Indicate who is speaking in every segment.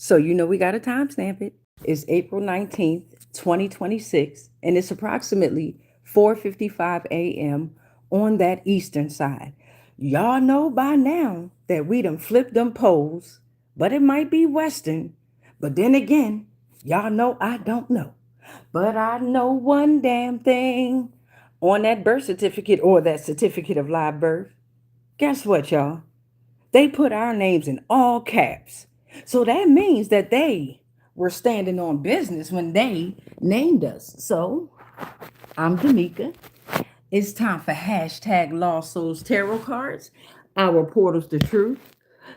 Speaker 1: So you know we got to timestamp it. It's April 19th, 2026, and it's approximately 4:55 a.m. on that eastern side. Y'all know by now that we done flipped them poles, but it might be western. But then again, y'all know I don't know. But I know one damn thing on that birth certificate or that certificate of live birth. Guess what, y'all? They put our names in all caps. So that means that they were standing on business when they named us. So I'm Damika. It's time for hashtag Lost Souls Tarot cards, our portals to truth.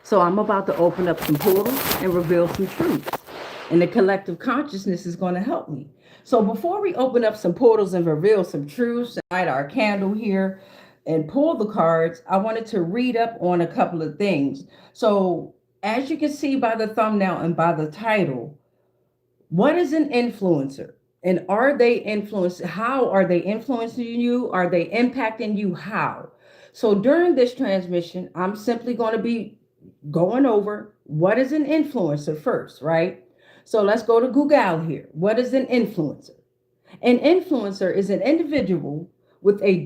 Speaker 1: So I'm about to open up some portals and reveal some truths. And the collective consciousness is going to help me. So before we open up some portals and reveal some truths, light our candle here and pull the cards, I wanted to read up on a couple of things. So as you can see by the thumbnail and by the title, what is an influencer? And are they influenced? How are they influencing you? Are they impacting you? How? So during this transmission, I'm simply going to be going over what is an influencer first, right? So let's go to Google here. What is an influencer? An influencer is an individual with a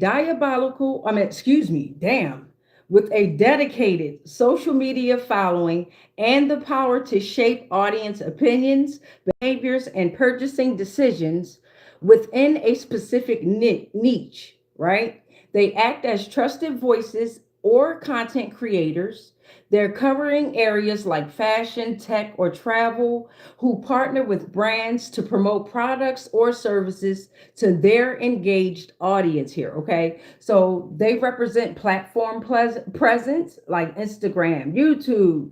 Speaker 1: with a dedicated social media following and the power to shape audience opinions, behaviors, and purchasing decisions within a specific niche, right? They act as trusted voices or content creators. They're covering areas like fashion, tech, or travel, who partner with brands to promote products or services to their engaged audience here. Okay. So they represent platform presence like Instagram, YouTube,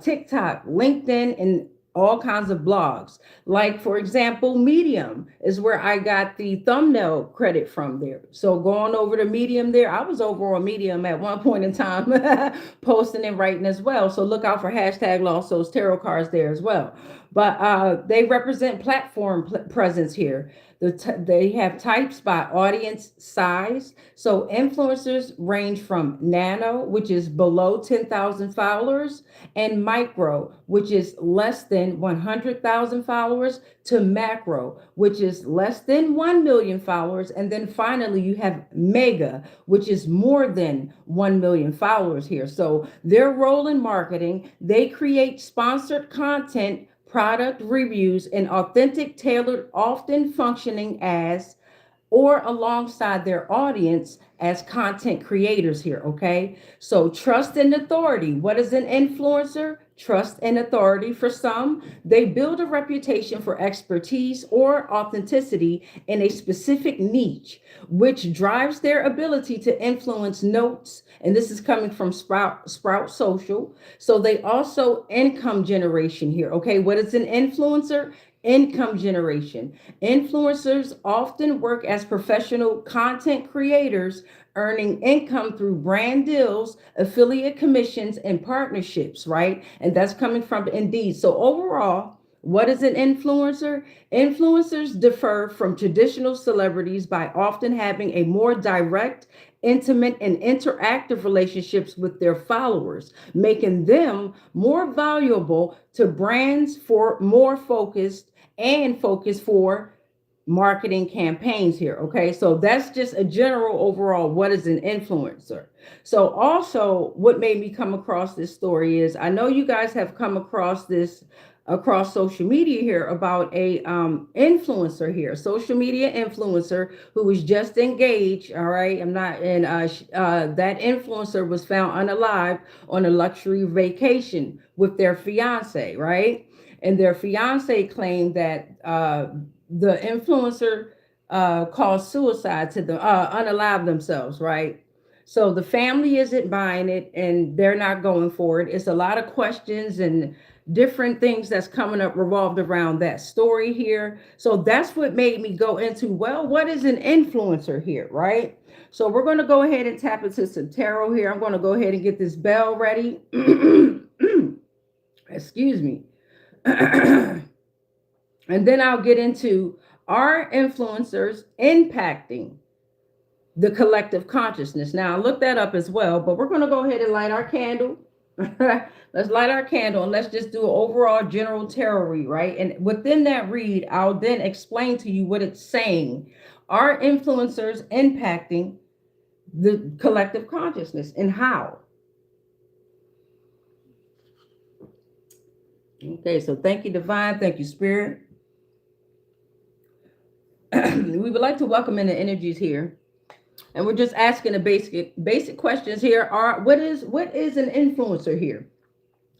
Speaker 1: TikTok, LinkedIn, and all kinds of blogs. Like, for example, Medium is where I got the thumbnail credit from there. So going over to Medium there, I was over on Medium at one point in time, posting and writing as well. So look out for hashtag Lost Souls Tarot cards there as well. But they represent platform presence here. They have types by audience size. So influencers range from nano, which is below 10,000 followers, and micro, which is less than 100,000 followers, to macro, which is less than 1 million followers. And then finally, you have mega, which is more than 1 million followers here. So their role in marketing, they create sponsored content, product reviews, and authentic, tailored, often functioning as or alongside their audience as content creators here, okay? So trust and authority. What is an influencer? Trust and authority for some. They build a reputation for expertise or authenticity in a specific niche, which drives their ability to influence notes. And this is coming from Sprout Social. So they also income generation here, okay? What is an influencer? Income generation. Influencers often work as professional content creators, earning income through brand deals, affiliate commissions, and partnerships, right? And that's coming from Indeed. So overall, what is an influencer? Influencers differ from traditional celebrities by often having a more direct, intimate, and interactive relationships with their followers, making them more valuable to brands for more focus for marketing campaigns here. Okay. So that's just a general overall what is an influencer. So also what made me come across this story is I know you guys have come across this across social media here about a influencer here, social media influencer who was just engaged. All right. I'm not, and that influencer was found unalive on a luxury vacation with their fiance, right? And their fiance claimed that the influencer caused suicide to them, unalive themselves, right? So the family isn't buying it and they're not going for it. It's a lot of questions and different things that's coming up revolved around that story here. So that's what made me go into, well, what is an influencer here, right? So we're going to go ahead and tap into some tarot here. I'm going to go ahead and get this bell ready. Excuse me. And then I'll get into, are influencers impacting the collective consciousness? Now, I looked that up as well, but we're going to go ahead and light our candle Let's light our candle and let's just do an overall general tarot read, right? And within that read, I'll then explain to you what it's saying. Are influencers impacting the collective consciousness and how? Okay, so thank you, Divine. Thank you, Spirit. We would like to welcome in the energies here. And we're just asking the basic questions here. Are what is an influencer here?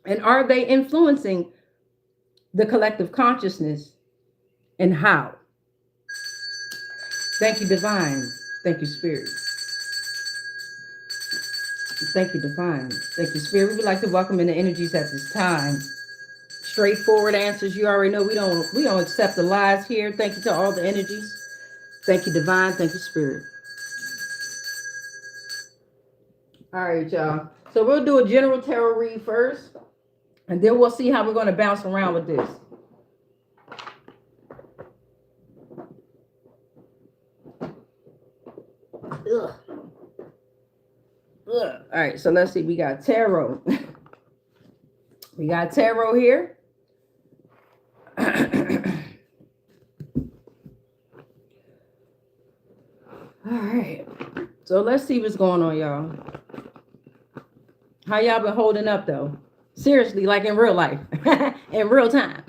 Speaker 1: And are they influencing the collective consciousness and how? Thank you, Divine. Thank you, Spirit. Thank you, Divine. Thank you, Spirit. We would like to welcome in the energies at this time. Straightforward answers. You already know we don't accept the lies here. Thank you to all the energies. Thank you, Divine. Thank you, Spirit. All right, y'all. So we'll do a general tarot read first, and then we'll see how we're going to bounce around with this. Ugh. Ugh. All right, so let's see. We got tarot. We got tarot here. All right. So let's see what's going on, y'all. How y'all been holding up, though? Seriously, like in real life, in real time.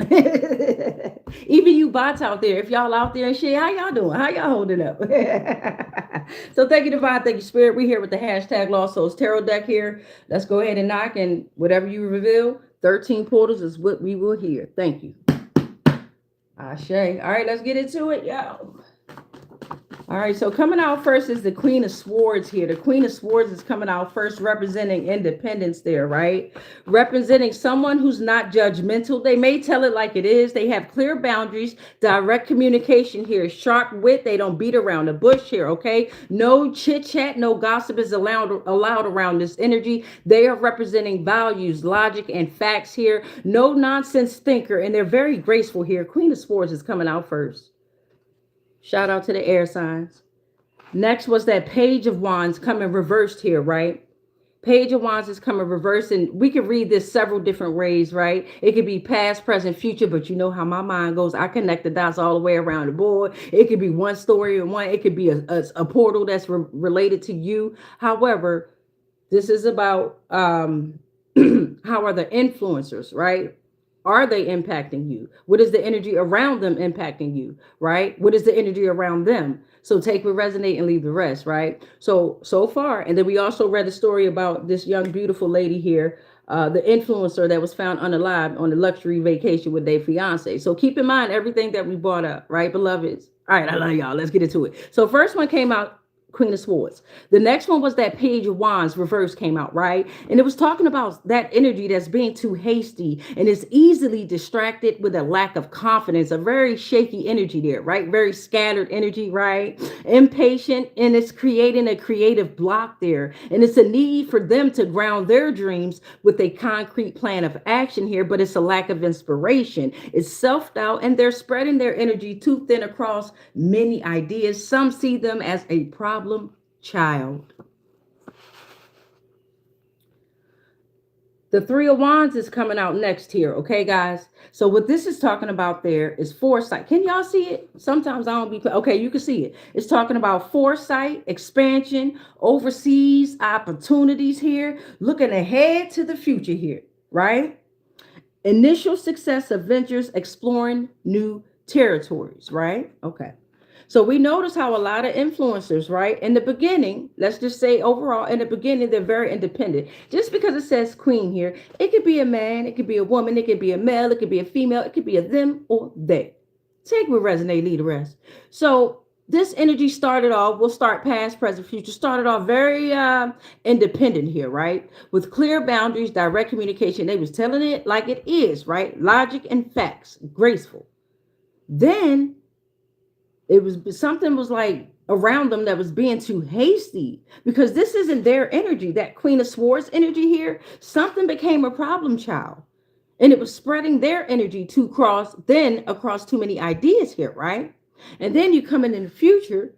Speaker 1: Even you bots out there, if y'all out there and shit, how y'all doing? How y'all holding up? So thank you, Divine. Thank you, Spirit. We're here with the hashtag Lost Souls Tarot deck here. Let's go ahead and knock, and whatever you reveal, 13 portals is what we will hear. Thank you. Ashe. All right, let's get into it, y'all. All right, so coming out first is the Queen of Swords here. The Queen of Swords is coming out first, representing independence there, right? Representing someone who's not judgmental. They may tell it like it is. They have clear boundaries, direct communication here, sharp wit. They don't beat around the bush here, okay? No chit-chat, no gossip is allowed around this energy. They are representing values, logic, and facts here. No nonsense thinker, and they're very graceful here. Queen of Swords is coming out first. Shout out to the air signs. Next was that Page of Wands coming reversed here, right? Page of Wands is coming reversed, and we can read this several different ways, right? It could be past, present, future, but you know how my mind goes. I connect the dots all the way around the board. It could be one story and one. It could be a portal that's related to you. However, this is about how are the influencers, right? Are they impacting you? What is the energy around them impacting you, right? What is the energy around them? So take what resonate and leave the rest, right? So far. And then we also read a story about this young, beautiful lady here, the influencer that was found unalive on a luxury vacation with their fiance. So keep in mind everything that we brought up, right, beloveds? All right, I love y'all. Let's get into it. So first one came out, Queen of Swords. The next one was that Page of Wands reverse came out, right? And it was talking about that energy that's being too hasty and is easily distracted with a lack of confidence, a very shaky energy there, right? Very scattered energy, right? Impatient, and it's creating a creative block there. And it's a need for them to ground their dreams with a concrete plan of action here, but it's a lack of inspiration. It's self-doubt, and they're spreading their energy too thin across many ideas. Some see them as a problem child. The Three of Wands is coming out next here, okay, guys? So what this is talking about there is foresight. Can y'all see it? Sometimes I don't be... Okay, you can see it. It's talking about foresight, expansion, overseas opportunities here, looking ahead to the future here, right? Initial success of ventures, exploring new territories, right? Okay. So we notice how a lot of influencers, right, in the beginning, let's just say overall, in the beginning, they're very independent. Just because it says queen here, it could be a man, it could be a woman, it could be a male, it could be a female, it could be a them or they. Take what resonate, leave the rest. So this energy started off, we'll start past, present, future, started off very independent here, right? With clear boundaries, direct communication. They was telling it like it is, right? Logic and facts, graceful. Then it was something was like around them that was being too hasty, because this isn't their energy, that Queen of Swords energy here. Something became a problem child, and it was spreading their energy across too many ideas here, right? And then you come in the future,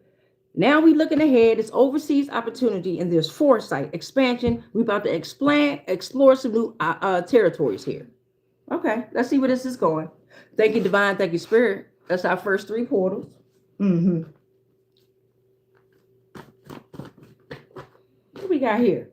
Speaker 1: Now we looking ahead. It's overseas opportunity and there's foresight, expansion. We about to explore some new territories here. Okay, let's see where this is going. Thank you, divine. Thank you, spirit. That's our first three portals. Mm-hmm. What we got here?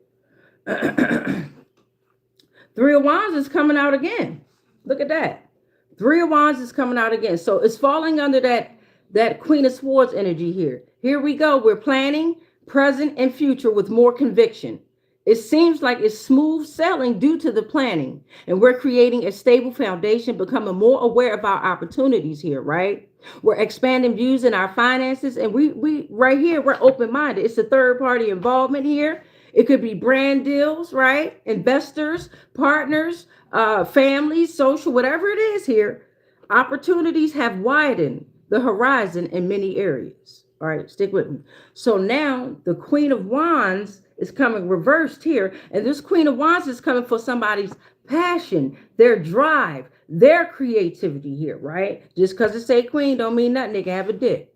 Speaker 1: Three of Wands is coming out again. Look at that. Three of Wands is coming out again. So it's falling under that Queen of Swords energy here. Here we go. We're planning present and future with more conviction. It seems like it's smooth sailing due to the planning, and we're creating a stable foundation, becoming more aware of our opportunities here, right? We're expanding views in our finances, and we right here, we're open-minded. It's a third-party involvement here. It could be brand deals, right? Investors, partners, families, social, whatever it is here. Opportunities have widened the horizon in many areas. All right, stick with me. So now the Queen of Wands is coming reversed here. And this Queen of Wands is coming for somebody's passion, their drive, their creativity here, right? Just because it say queen don't mean nothing. They can have a dick.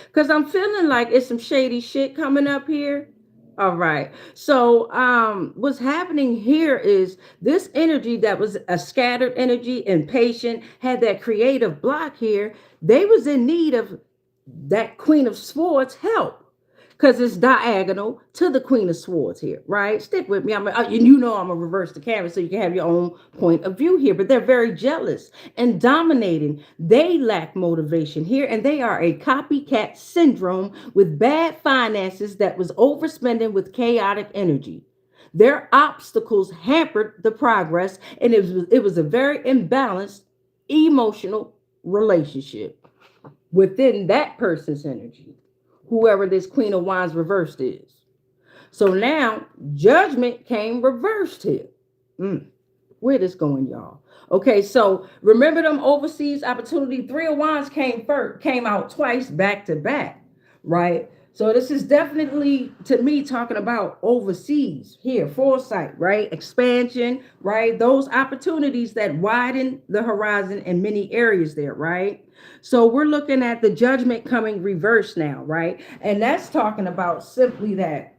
Speaker 1: Because I'm feeling like it's some shady shit coming up here. All right. So what's happening here is this energy that was a scattered energy, impatient, had that creative block here. They was in need of that Queen of Swords help because it's diagonal to the Queen of Swords here, right? Stick with me. I'm gonna reverse the camera so you can have your own point of view here. But they're very jealous and dominating. They lack motivation here, and they are a copycat syndrome with bad finances that was overspending with chaotic energy. Their obstacles hampered the progress, and it was a very imbalanced emotional relationship within that person's energy, whoever this Queen of Wands reversed is. So now judgment came reversed here. Where this going, y'all? Okay, so remember them overseas opportunity. Three of Wands came out twice back to back, right? So this is definitely, to me, talking about overseas here, foresight, right? Expansion, right? Those opportunities that widen the horizon in many areas there, right? So we're looking at the judgment coming reverse now, right? And that's talking about simply that.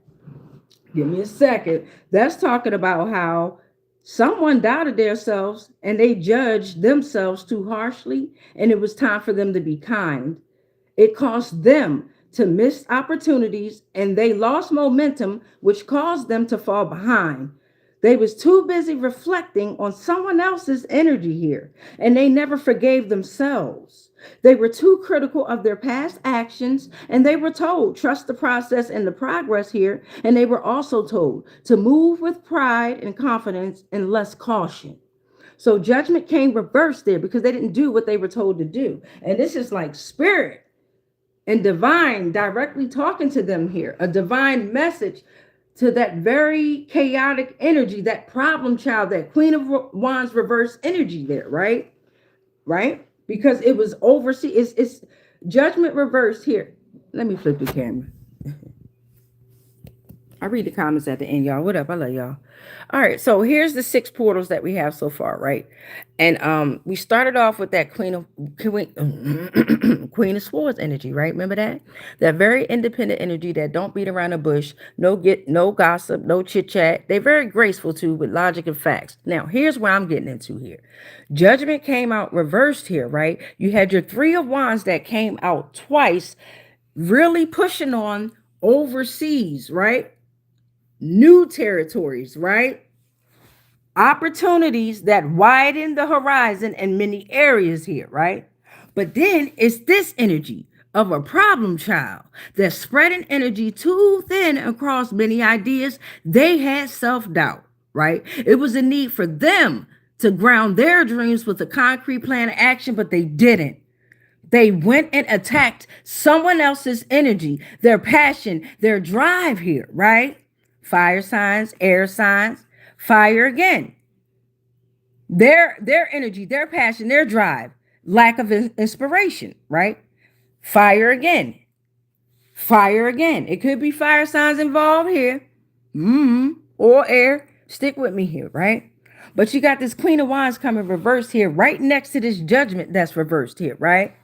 Speaker 1: Give me a second. That's talking about how someone doubted themselves and they judged themselves too harshly, and it was time for them to be kind. It cost them to miss opportunities, and they lost momentum, which caused them to fall behind. They was too busy reflecting on someone else's energy here, and they never forgave themselves. They were too critical of their past actions, and they were told, trust the process and the progress here. And they were also told to move with pride and confidence and less caution. So judgment came reversed there because they didn't do what they were told to do. And this is like spirit and divine directly talking to them here, a divine message to that very chaotic energy, that problem child, that Queen of Wands reverse energy there, right? Right? Because it was overseas. It's judgment reversed here. Let me flip the camera. I read the comments at the end, y'all. What up? I love y'all. All right, so here's the 6 portals that we have so far, right? And we started off with that Queen of Swords energy, right? Remember that very independent energy that don't beat around the bush, no gossip, no chit chat. They're very graceful too, with logic and facts. Now, here's where I'm getting into here. Judgment came out reversed here, right? You had your 3 of Wands that came out twice, really pushing on overseas, right? New territories, right? Opportunities that widen the horizon in many areas here, right? But then it's this energy of a problem child that's spreading energy too thin across many ideas. They had self-doubt, right? It was a need for them to ground their dreams with a concrete plan of action, but they didn't. They went and attacked someone else's energy, their passion, their drive here, right? Fire signs, air signs, fire again. Their energy, their passion, their drive, lack of inspiration, right? Fire again. Fire again. It could be fire signs involved here. Or air. Stick with me here, right? But you got this Queen of Wands coming reversed here, right next to this judgment that's reversed here, right?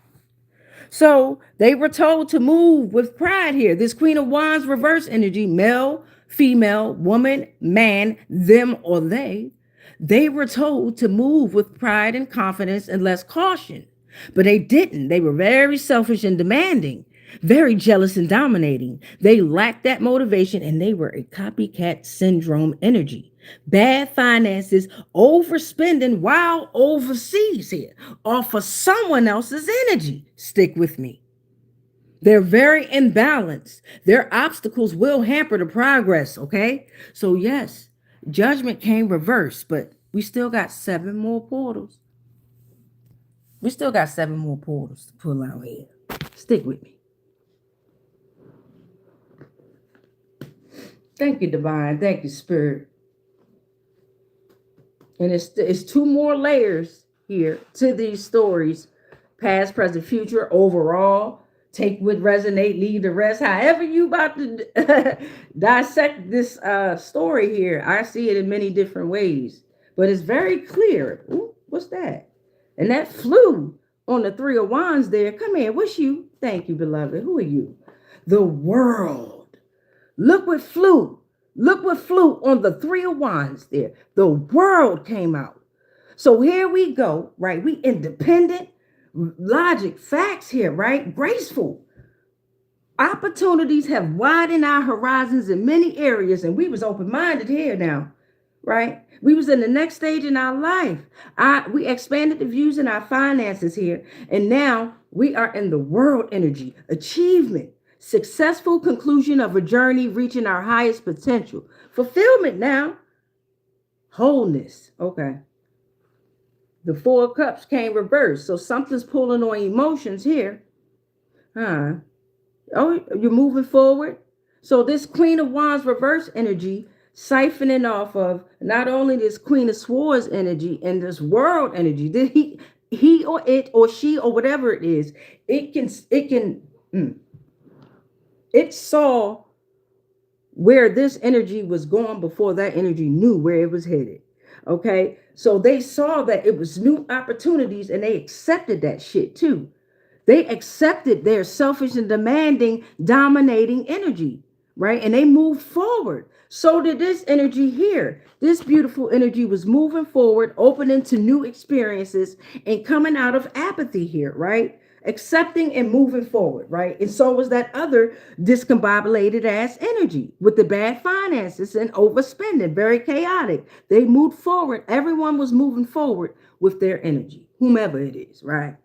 Speaker 1: So they were told to move with pride here. This Queen of Wands reverse energy, male, female, woman, man, them or they were told to move with pride and confidence and less caution. But they didn't. They were very selfish and demanding, very jealous and dominating. They lacked that motivation and they were a copycat syndrome energy. Bad finances, overspending while overseas here, off of someone else's energy. Stick with me. They're very imbalanced. Their obstacles will hamper the progress, okay? So, yes, judgment came reversed, but we still got 7 more portals. We still got 7 more portals to pull out here. Stick with me. Thank you, Divine. Thank you, Spirit. And it's 2 more layers here to these stories. Past, present, future, overall. Take what resonate, leave the rest. However you about to dissect this story here, I see it in many different ways. But it's very clear. Ooh, what's that? And that flew on the 3 of Wands there. Come here, what's you? Thank you, beloved. Who are you? The world. Look what flew. Look what flew on the 3 of Wands there. The world came out. So here we go, right? We independent, logic, facts here, right? Graceful. Opportunities have widened our horizons in many areas, and we was open-minded here now, right? We was in the next stage in our life. We expanded the views in our finances here, and now we are in the world energy, achievement, successful conclusion of a journey, reaching our highest potential, fulfillment now, wholeness. Okay. The 4 of Cups came reversed. So something's pulling on emotions here. Oh, you're moving forward. So this Queen of Wands reverse energy, siphoning off of not only this Queen of Swords energy and this world energy, that he or it or she or whatever it is, it saw where this energy was going before that energy knew where it was headed. Okay, so they saw that it was new opportunities and they accepted that shit too. They accepted their selfish and demanding, dominating energy, right? And they moved forward. So did this energy here. This beautiful energy was moving forward, opening to new experiences and coming out of apathy here, right? Accepting and moving forward, right? And so was that other discombobulated ass energy with the bad finances and overspending, very chaotic. They moved forward. Everyone was moving forward with their energy, whomever it is, right?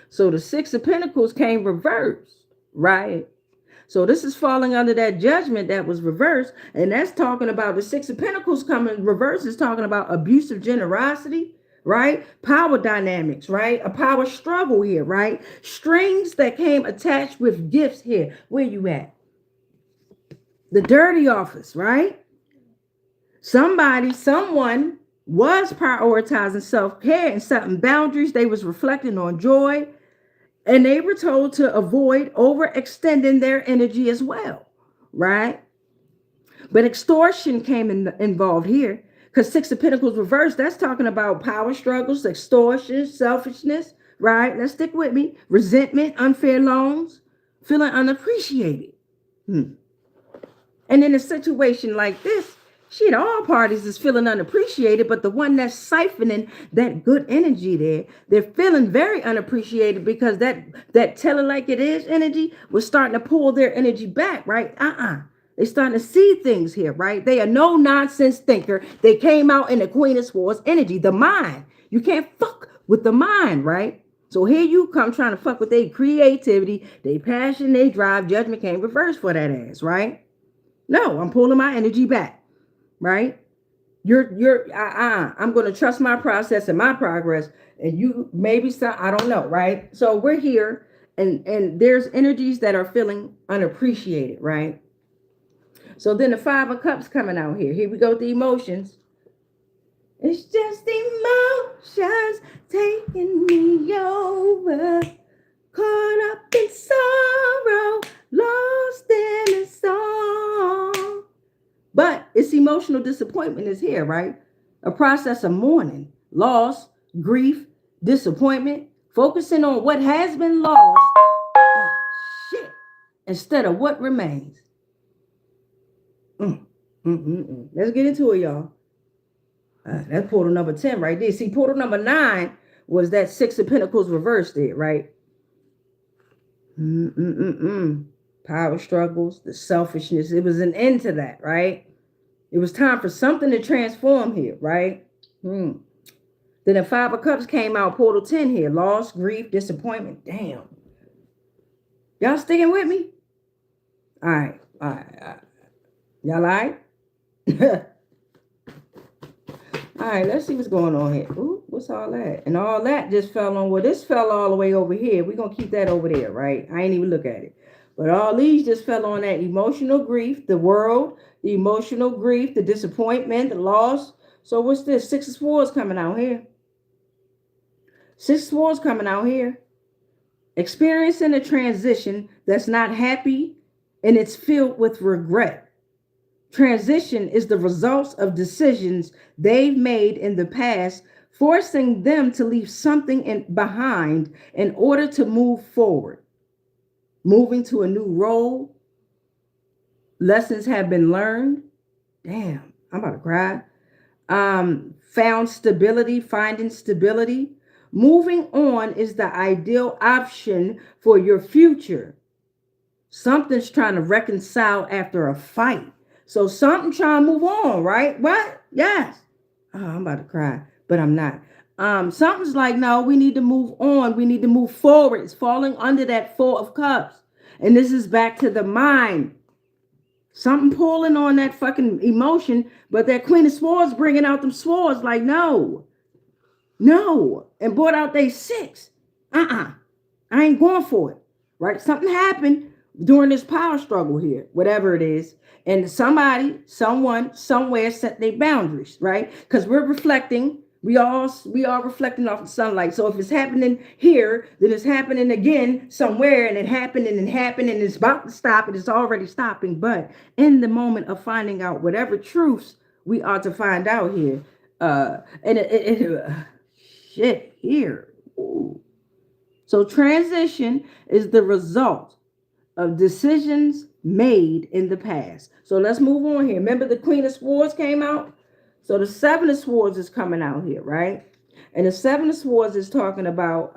Speaker 1: So the 6 of Pentacles came reversed, right? So this is falling under that judgment that was reversed. And that's talking about the 6 of Pentacles coming reversed is talking about abusive generosity, right? Power dynamics, right? A power struggle here, right? Strings that came attached with gifts here. Where you at? The dirty office, right? Someone was prioritizing self-care and setting boundaries. They was reflecting on joy. And they were told to avoid overextending their energy as well, right? But extortion came involved here because 6 of Pentacles reversed. That's talking about power struggles, extortion, selfishness, right? Let's stick with me. Resentment, unfair loans, feeling unappreciated. And in a situation like this, shit, all parties is feeling unappreciated, but the one that's siphoning that good energy there, they're feeling very unappreciated because that tell it like it is energy was starting to pull their energy back, right? They're starting to see things here, right? They are no nonsense thinker. They came out in the Queen of Swords energy, the mind. You can't fuck with the mind, right? So here you come trying to fuck with their creativity, their passion, their drive. Judgment came reversed for that ass, right? No, I'm pulling my energy back. Right? I'm going to trust my process and my progress, and you maybe some, I don't know, right? So we're here, and there's energies that are feeling unappreciated, right? So then the 5 of Cups coming out here. Here we go with the emotions. It's just emotions taking me over, caught up in sorrow, lost in a song. But it's emotional disappointment is here, right? A process of mourning, loss, grief, disappointment, focusing on what has been lost, shit, instead of what remains. Let's get into it, y'all. That's portal number 10 right there. See, portal number 9 was that Six of Pentacles reversed there, right? Power struggles, the selfishness. It was an end to that, right? It was time for something to transform here, right? Then the Five of Cups came out, portal 10 here. Loss, grief, disappointment. Damn. Y'all sticking with me? All right. Y'all all right? All right, let's see what's going on here. Ooh, what's all that? And all that just fell on, well, this fell all the way over here. We're going to keep that over there, right? I ain't even look at it. But all these just fell on that emotional grief, the world, the emotional grief, the disappointment, the loss. So what's this? Six of Swords coming out here. Six of Swords coming out here. Experiencing a transition that's not happy and it's filled with regret. Transition is the results of decisions they've made in the past, forcing them to leave something behind in order to move forward. Moving to a new role. Lessons have been learned. Damn, I'm about to cry. Found stability, finding stability. Moving on is the ideal option for your future. Something's trying to reconcile after a fight. So something trying to move on, right? What? Yes. Oh, I'm about to cry, but I'm not. Something's like, no, we need to move on. We need to move forward. It's falling under that Four of Cups. And this is back to the mind. Something pulling on that fucking emotion, but that Queen of Swords bringing out them swords like, no. And brought out they 6. I ain't going for it, right? Something happened during this power struggle here, whatever it is. And somebody, someone, somewhere set their boundaries, right? Because we're reflecting, we are reflecting off the sunlight. So if it's happening here, then it's happening again somewhere, and it happened and it's about to stop, and it's already stopping. But in the moment of finding out whatever truths we are to find out here, shit here. Ooh. So transition is the result of decisions made in the past. So let's move on here. Remember the Queen of Swords came out? So the Seven of Swords is coming out here, right? And the Seven of Swords is talking about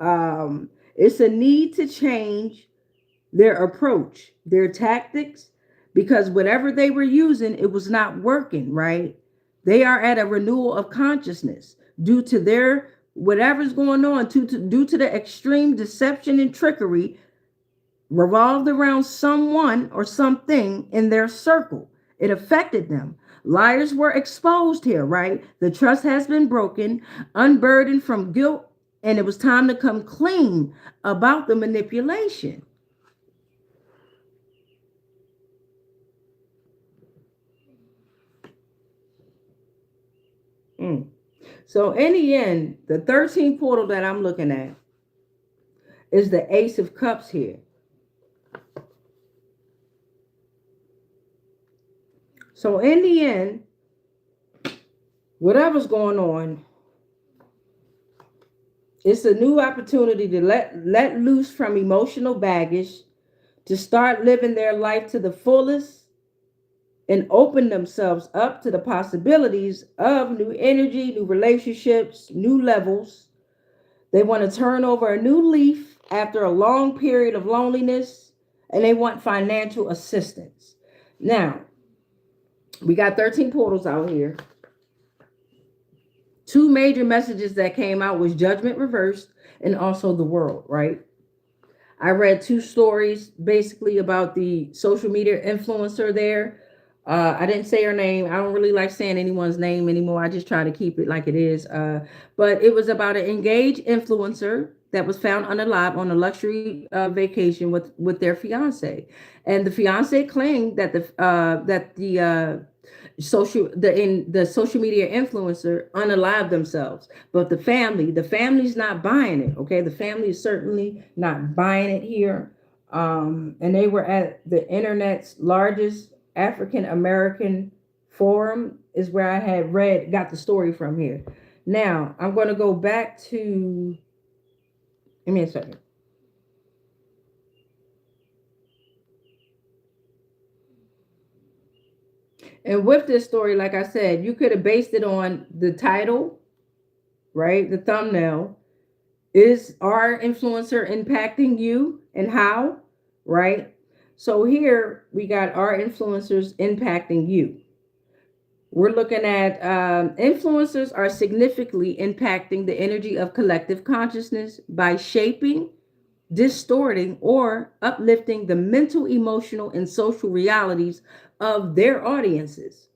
Speaker 1: it's a need to change their approach, their tactics, because whatever they were using, it was not working, right? They are at a renewal of consciousness due to their whatever's going on, due to the extreme deception and trickery revolved around someone or something in their circle. It affected them. Liars were exposed here, right? The trust has been broken, unburdened from guilt, and it was time to come clean about the manipulation. So in the end, the 13th portal that I'm looking at is the Ace of Cups here. So in the end, whatever's going on, it's a new opportunity to let loose from emotional baggage, to start living their life to the fullest and open themselves up to the possibilities of new energy, new relationships, new levels. They want to turn over a new leaf after a long period of loneliness, and they want financial assistance. Now, we got 13 portals out here. 2 major messages that came out was Judgment Reversed and also the World, right? I read 2 stories basically about the social media influencer there. I didn't say her name. I don't really like saying anyone's name anymore. I just try to keep it like it is. But it was about an engaged influencer that was found unalive on a luxury vacation with their fiance, and the fiance claimed that the social media influencer unalived themselves, but the family's not buying it. Okay, the family is certainly not buying it here. And they were at the internet's largest African American forum, is where I had got the story from here. Now I'm going to go back to Give me a second. And with this story, like I said, you could have based it on the title, right? The thumbnail. Is our influencer impacting you and how, right? So here we got our influencers impacting you. We're looking at influencers are significantly impacting the energy of collective consciousness by shaping, distorting, or uplifting the mental, emotional, and social realities of their audiences,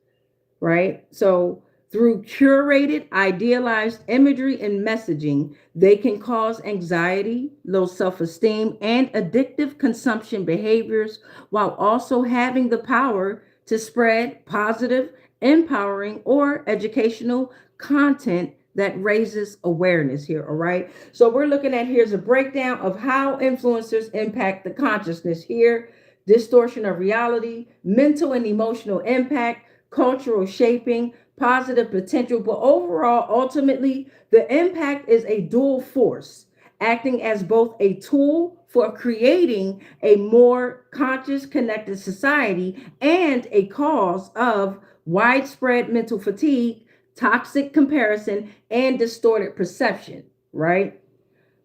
Speaker 1: right? So through curated, idealized imagery and messaging, they can cause anxiety, low self esteem, and addictive consumption behaviors while also having the power to spread positive, empowering, or educational content that raises awareness here. All right. So we're looking at here's a breakdown of how influencers impact the consciousness here: distortion of reality, mental and emotional impact, cultural shaping, positive potential, but overall, ultimately, the impact is a dual force, acting as both a tool for creating a more conscious, connected society and a cause of widespread mental fatigue, toxic comparison, and distorted perception, right?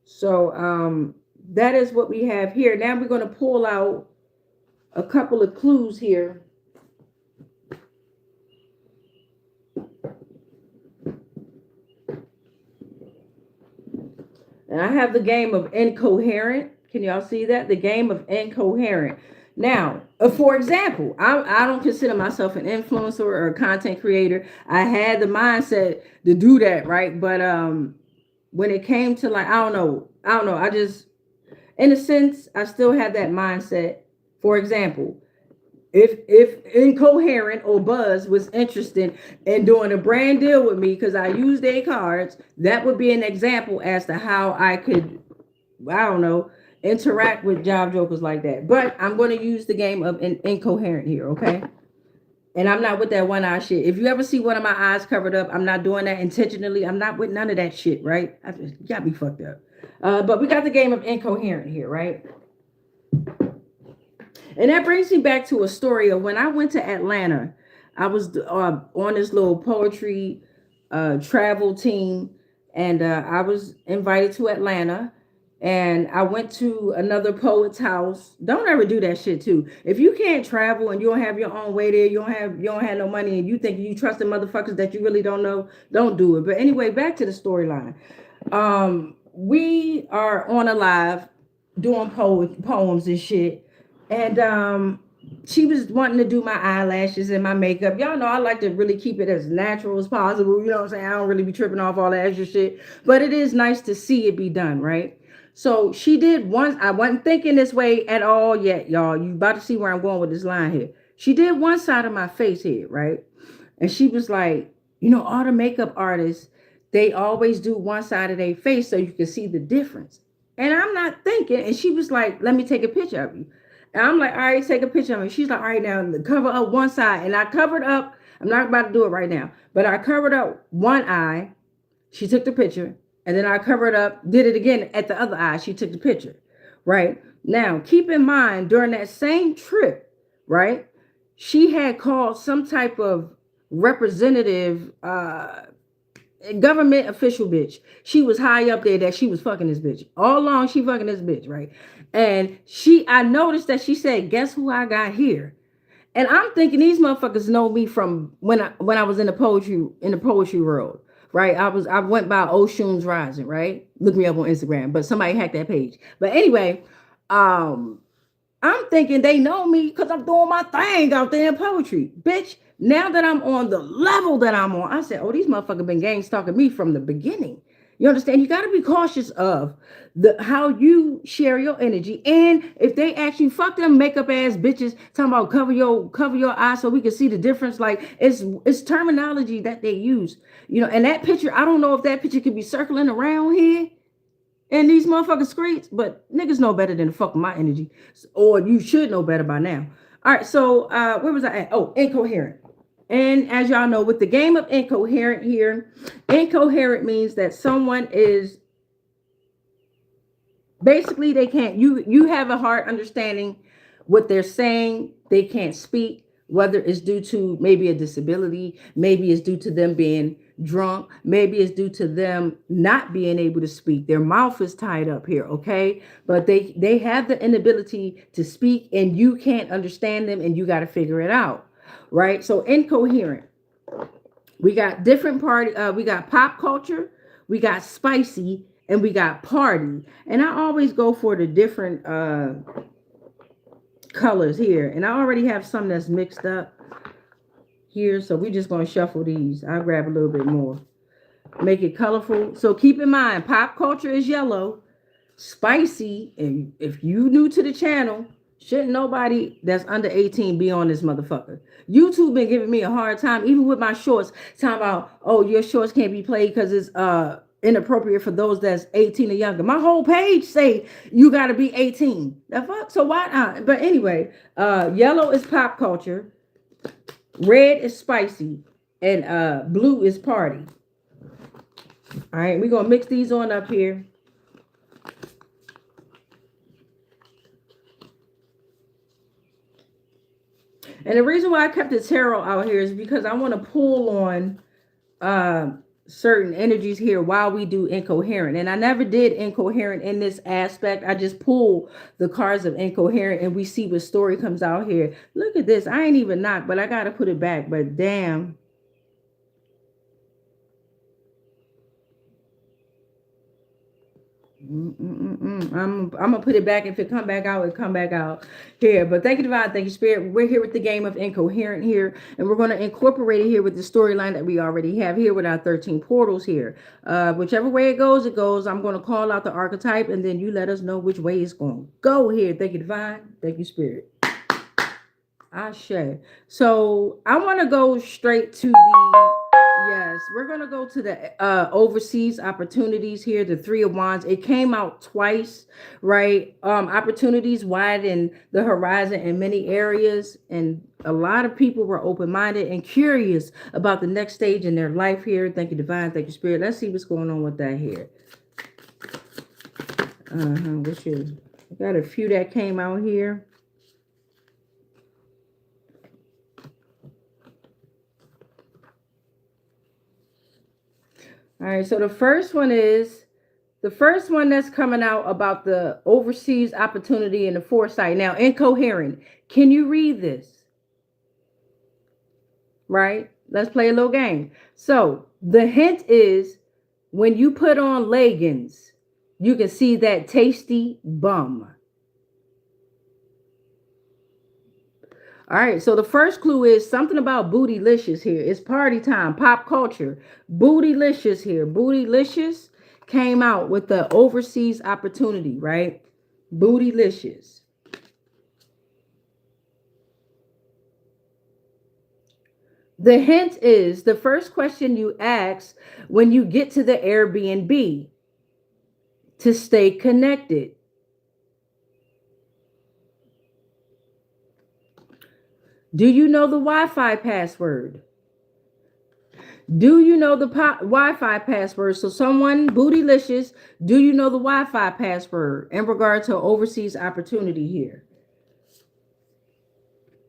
Speaker 1: So that is what we have here. Now we're going to pull out a couple of clues here. And I have the game of Incoherent. Can y'all see that? The game of Incoherent. Now, for example, I don't consider myself an influencer or a content creator. I had the mindset to do that, right? But when it came to like, I don't know. I just, in a sense, I still have that mindset. For example, if Incoherent or Buzz was interested in doing a brand deal with me because I use their cards, that would be an example as to how I could, I don't know, interact with job jokers like that. But I'm going to use the game of Incoherent here, okay? And I'm not with that one eye shit. If you ever see one of my eyes covered up, I'm not doing that intentionally. I'm not with none of that shit, right? You got me fucked up. But we got the game of Incoherent here, right? And that brings me back to a story of when I went to Atlanta. I was on this little poetry travel team, and I was invited to Atlanta. And I went to another poet's house. Don't ever do that shit too. If you can't travel and you don't have your own way there, you don't have no money, and you think you trust the motherfuckers that you really don't know, don't do it. But anyway, back to the storyline. We are on a live doing poems and shit. And she was wanting to do my eyelashes and my makeup. Y'all know I like to really keep it as natural as possible. You know what I'm saying? I don't really be tripping off all that extra shit. But it is nice to see it be done, right? So she did one. I wasn't thinking this way at all yet, y'all. You about to see where I'm going with this line here. She did one side of my face here, right? And she was like, you know, all the makeup artists, they always do one side of their face so you can see the difference. And I'm not thinking. And she was like, let me take a picture of you. And I'm like, all right, take a picture of me. She's like, all right, now cover up one side. And I covered up. I'm not about to do it right now, but I covered up one eye. She took the picture. And then I covered up, did it again at the other eye. She took the picture, right? Now, keep in mind, during that same trip, right, she had called some type of representative, government official bitch. She was high up there that she was fucking this bitch. All along, she fucking this bitch, right? And I noticed that she said, guess who I got here? And I'm thinking these motherfuckers know me from when I was in the poetry world. Right, I went by Oshun's Rising, right? Look me up on Instagram, but somebody hacked that page. But anyway, I'm thinking they know me because I'm doing my thing out there in poetry, bitch. Now that I'm on the level that I'm on, I said, oh, these motherfuckers been gang stalking me from the beginning. You understand? You got to be cautious of how you share your energy, and if they actually fuck them makeup ass bitches talking about cover your eyes so we can see the difference. Like it's terminology that they use, you know. And that picture, I don't know if that picture could be circling around here in these motherfucking streets, but niggas know better than to fuck with my energy, or you should know better by now. All right, so where was I at? Oh, Incoherent. And as y'all know, with the game of Incoherent here, incoherent means that someone is Basically, they can't. You have a hard understanding what they're saying. They can't speak, whether it's due to maybe a disability, maybe it's due to them being drunk, maybe it's due to them not being able to speak. Their mouth is tied up here, okay? But they have the inability to speak, and you can't understand them, and you got to figure it out, right? So incoherent. We got different party. We got pop culture, we got spicy, and we got party. And I always go for the different colors here. And I already have some that's mixed up here. So we just going to shuffle these. I'll grab a little bit more. Make it colorful. So keep in mind, pop culture is yellow. Spicy, and if you new to the channel, shouldn't nobody that's under 18 be on this motherfucker. YouTube been giving me a hard time, even with my shorts, talking about, oh, your shorts can't be played because it's inappropriate for those that's 18 or younger. My whole page say you got to be 18. The fuck? So why not? But anyway, yellow is pop culture, red is spicy, and blue is party. All right, we're gonna mix these on up here. And the reason why I kept the tarot out here is because I want to pull on certain energies here while we do incoherent. And I never did incoherent in this aspect. I just pull the cards of incoherent and we see what story comes out here. Look at this. I ain't even knocked, but I got to put it back. But damn. I'm gonna put it back. If it come back out, it come back out here. But thank you, divine. Thank you, spirit. We're here with the game of incoherent here, and we're going to incorporate it here with the storyline that we already have here with our 13 portals here. Whichever way it goes, it goes. I'm going to call out the archetype, and then you let us know which way it's going to go here. Thank you, divine. Thank you, spirit. Ashe. So I want to go straight to the, yes, we're going to go to the overseas opportunities here, the Three of Wands. It came out twice, right? Opportunities widen the horizon in many areas, and a lot of people were open-minded and curious about the next stage in their life here. Thank you, divine. Thank you, spirit. Let's see what's going on with that here. What's yours? I got a few that came out here. All right, so the first one that's coming out about the overseas opportunity and the foresight. Now, incoherent. Can you read this? Right? Let's play a little game. So the hint is when you put on leggings, you can see that tasty bum. All right, so the first clue is something about bootylicious here. It's party time, pop culture. Bootylicious here. Bootylicious came out with the overseas opportunity, right? Bootylicious. The hint is the first question you ask when you get to the Airbnb to stay connected. Do you know the Wi-Fi password? Do you know the Wi-Fi password? So someone, bootylicious, do you know the Wi-Fi password in regard to overseas opportunity here?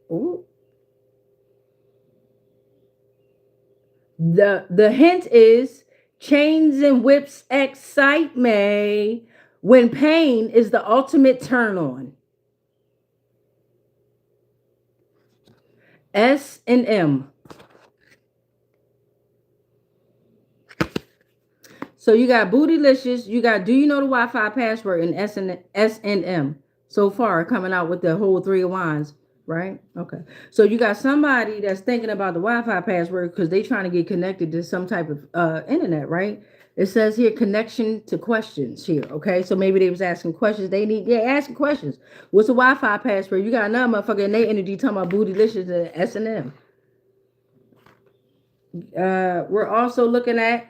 Speaker 1: Ooh. The hint is chains and whips excite me when pain is the ultimate turn on. S and M. So you got bootylicious, you got do you know the Wi-Fi password, and S and M. So far coming out with the whole Three of Wands, right? Okay. So you got somebody that's thinking about the Wi-Fi password because they trying to get connected to some type of internet, right? It says here connection to questions here. Okay. So maybe they was asking questions. They're asking questions. What's the Wi-Fi password? You got another motherfucker in their energy talking about bootylicious and S&M. We're also looking at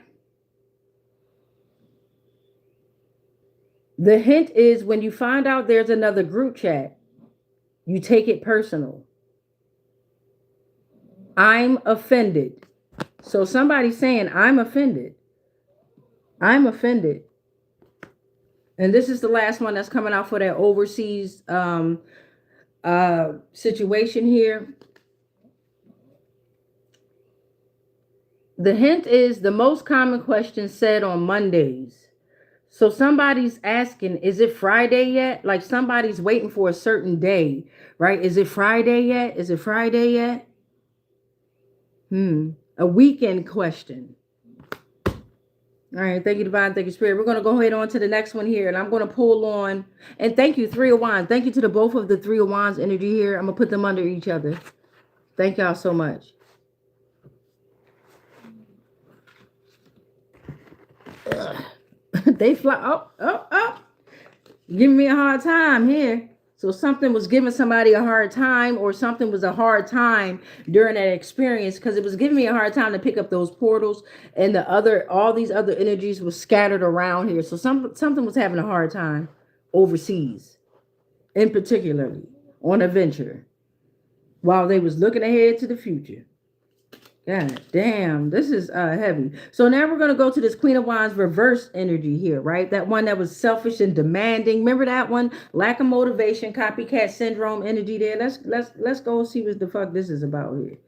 Speaker 1: the hint is when you find out there's another group chat, you take it personal. I'm offended. So somebody's saying, I'm offended. I'm offended. And this is the last one that's coming out for that overseas situation here. The hint is the most common question said on Mondays. So somebody's asking, is it Friday yet? Like somebody's waiting for a certain day, right? Is it Friday yet? Is it Friday yet? A weekend question. All right, thank you, Divine. Thank you, Spirit. We're going to go ahead on to the next one here, and I'm going to pull on, and thank you, Three of Wands. Thank you to the both of the Three of Wands energy here. I'm going to put them under each other. Thank y'all so much. They fly, giving me a hard time here. So something was giving somebody a hard time, or something was a hard time during that experience, because it was giving me a hard time to pick up those portals, and all these other energies were scattered around here. So something was having a hard time overseas, in particularly on a venture, while they was looking ahead to the future. God damn, this is heavy. So now we're going to go to this Queen of Wands reverse energy here, right? That one that was selfish and demanding. Remember that one? Lack of motivation, copycat syndrome energy there. Let's go see what the fuck this is about here.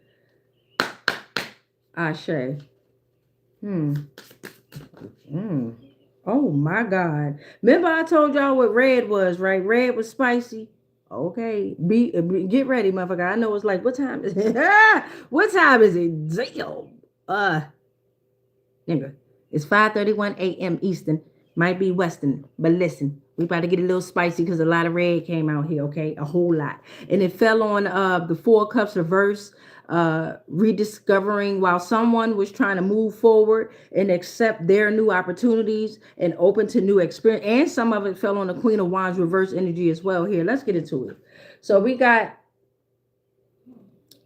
Speaker 1: Ashe. Oh my God. Remember I told y'all what red was, right? Red was spicy. Okay, get ready, motherfucker. I know it's like, what time is it? What time is it? Damn. Nigga, it's 5:31 a.m. Eastern. Might be Western, but listen, we about to get a little spicy because a lot of red came out here, okay? A whole lot. And it fell on the Four Cups reverse, rediscovering while someone was trying to move forward and accept their new opportunities and open to new experience. And some of it fell on the Queen of Wands reverse energy as well here. Let's get into it. So we got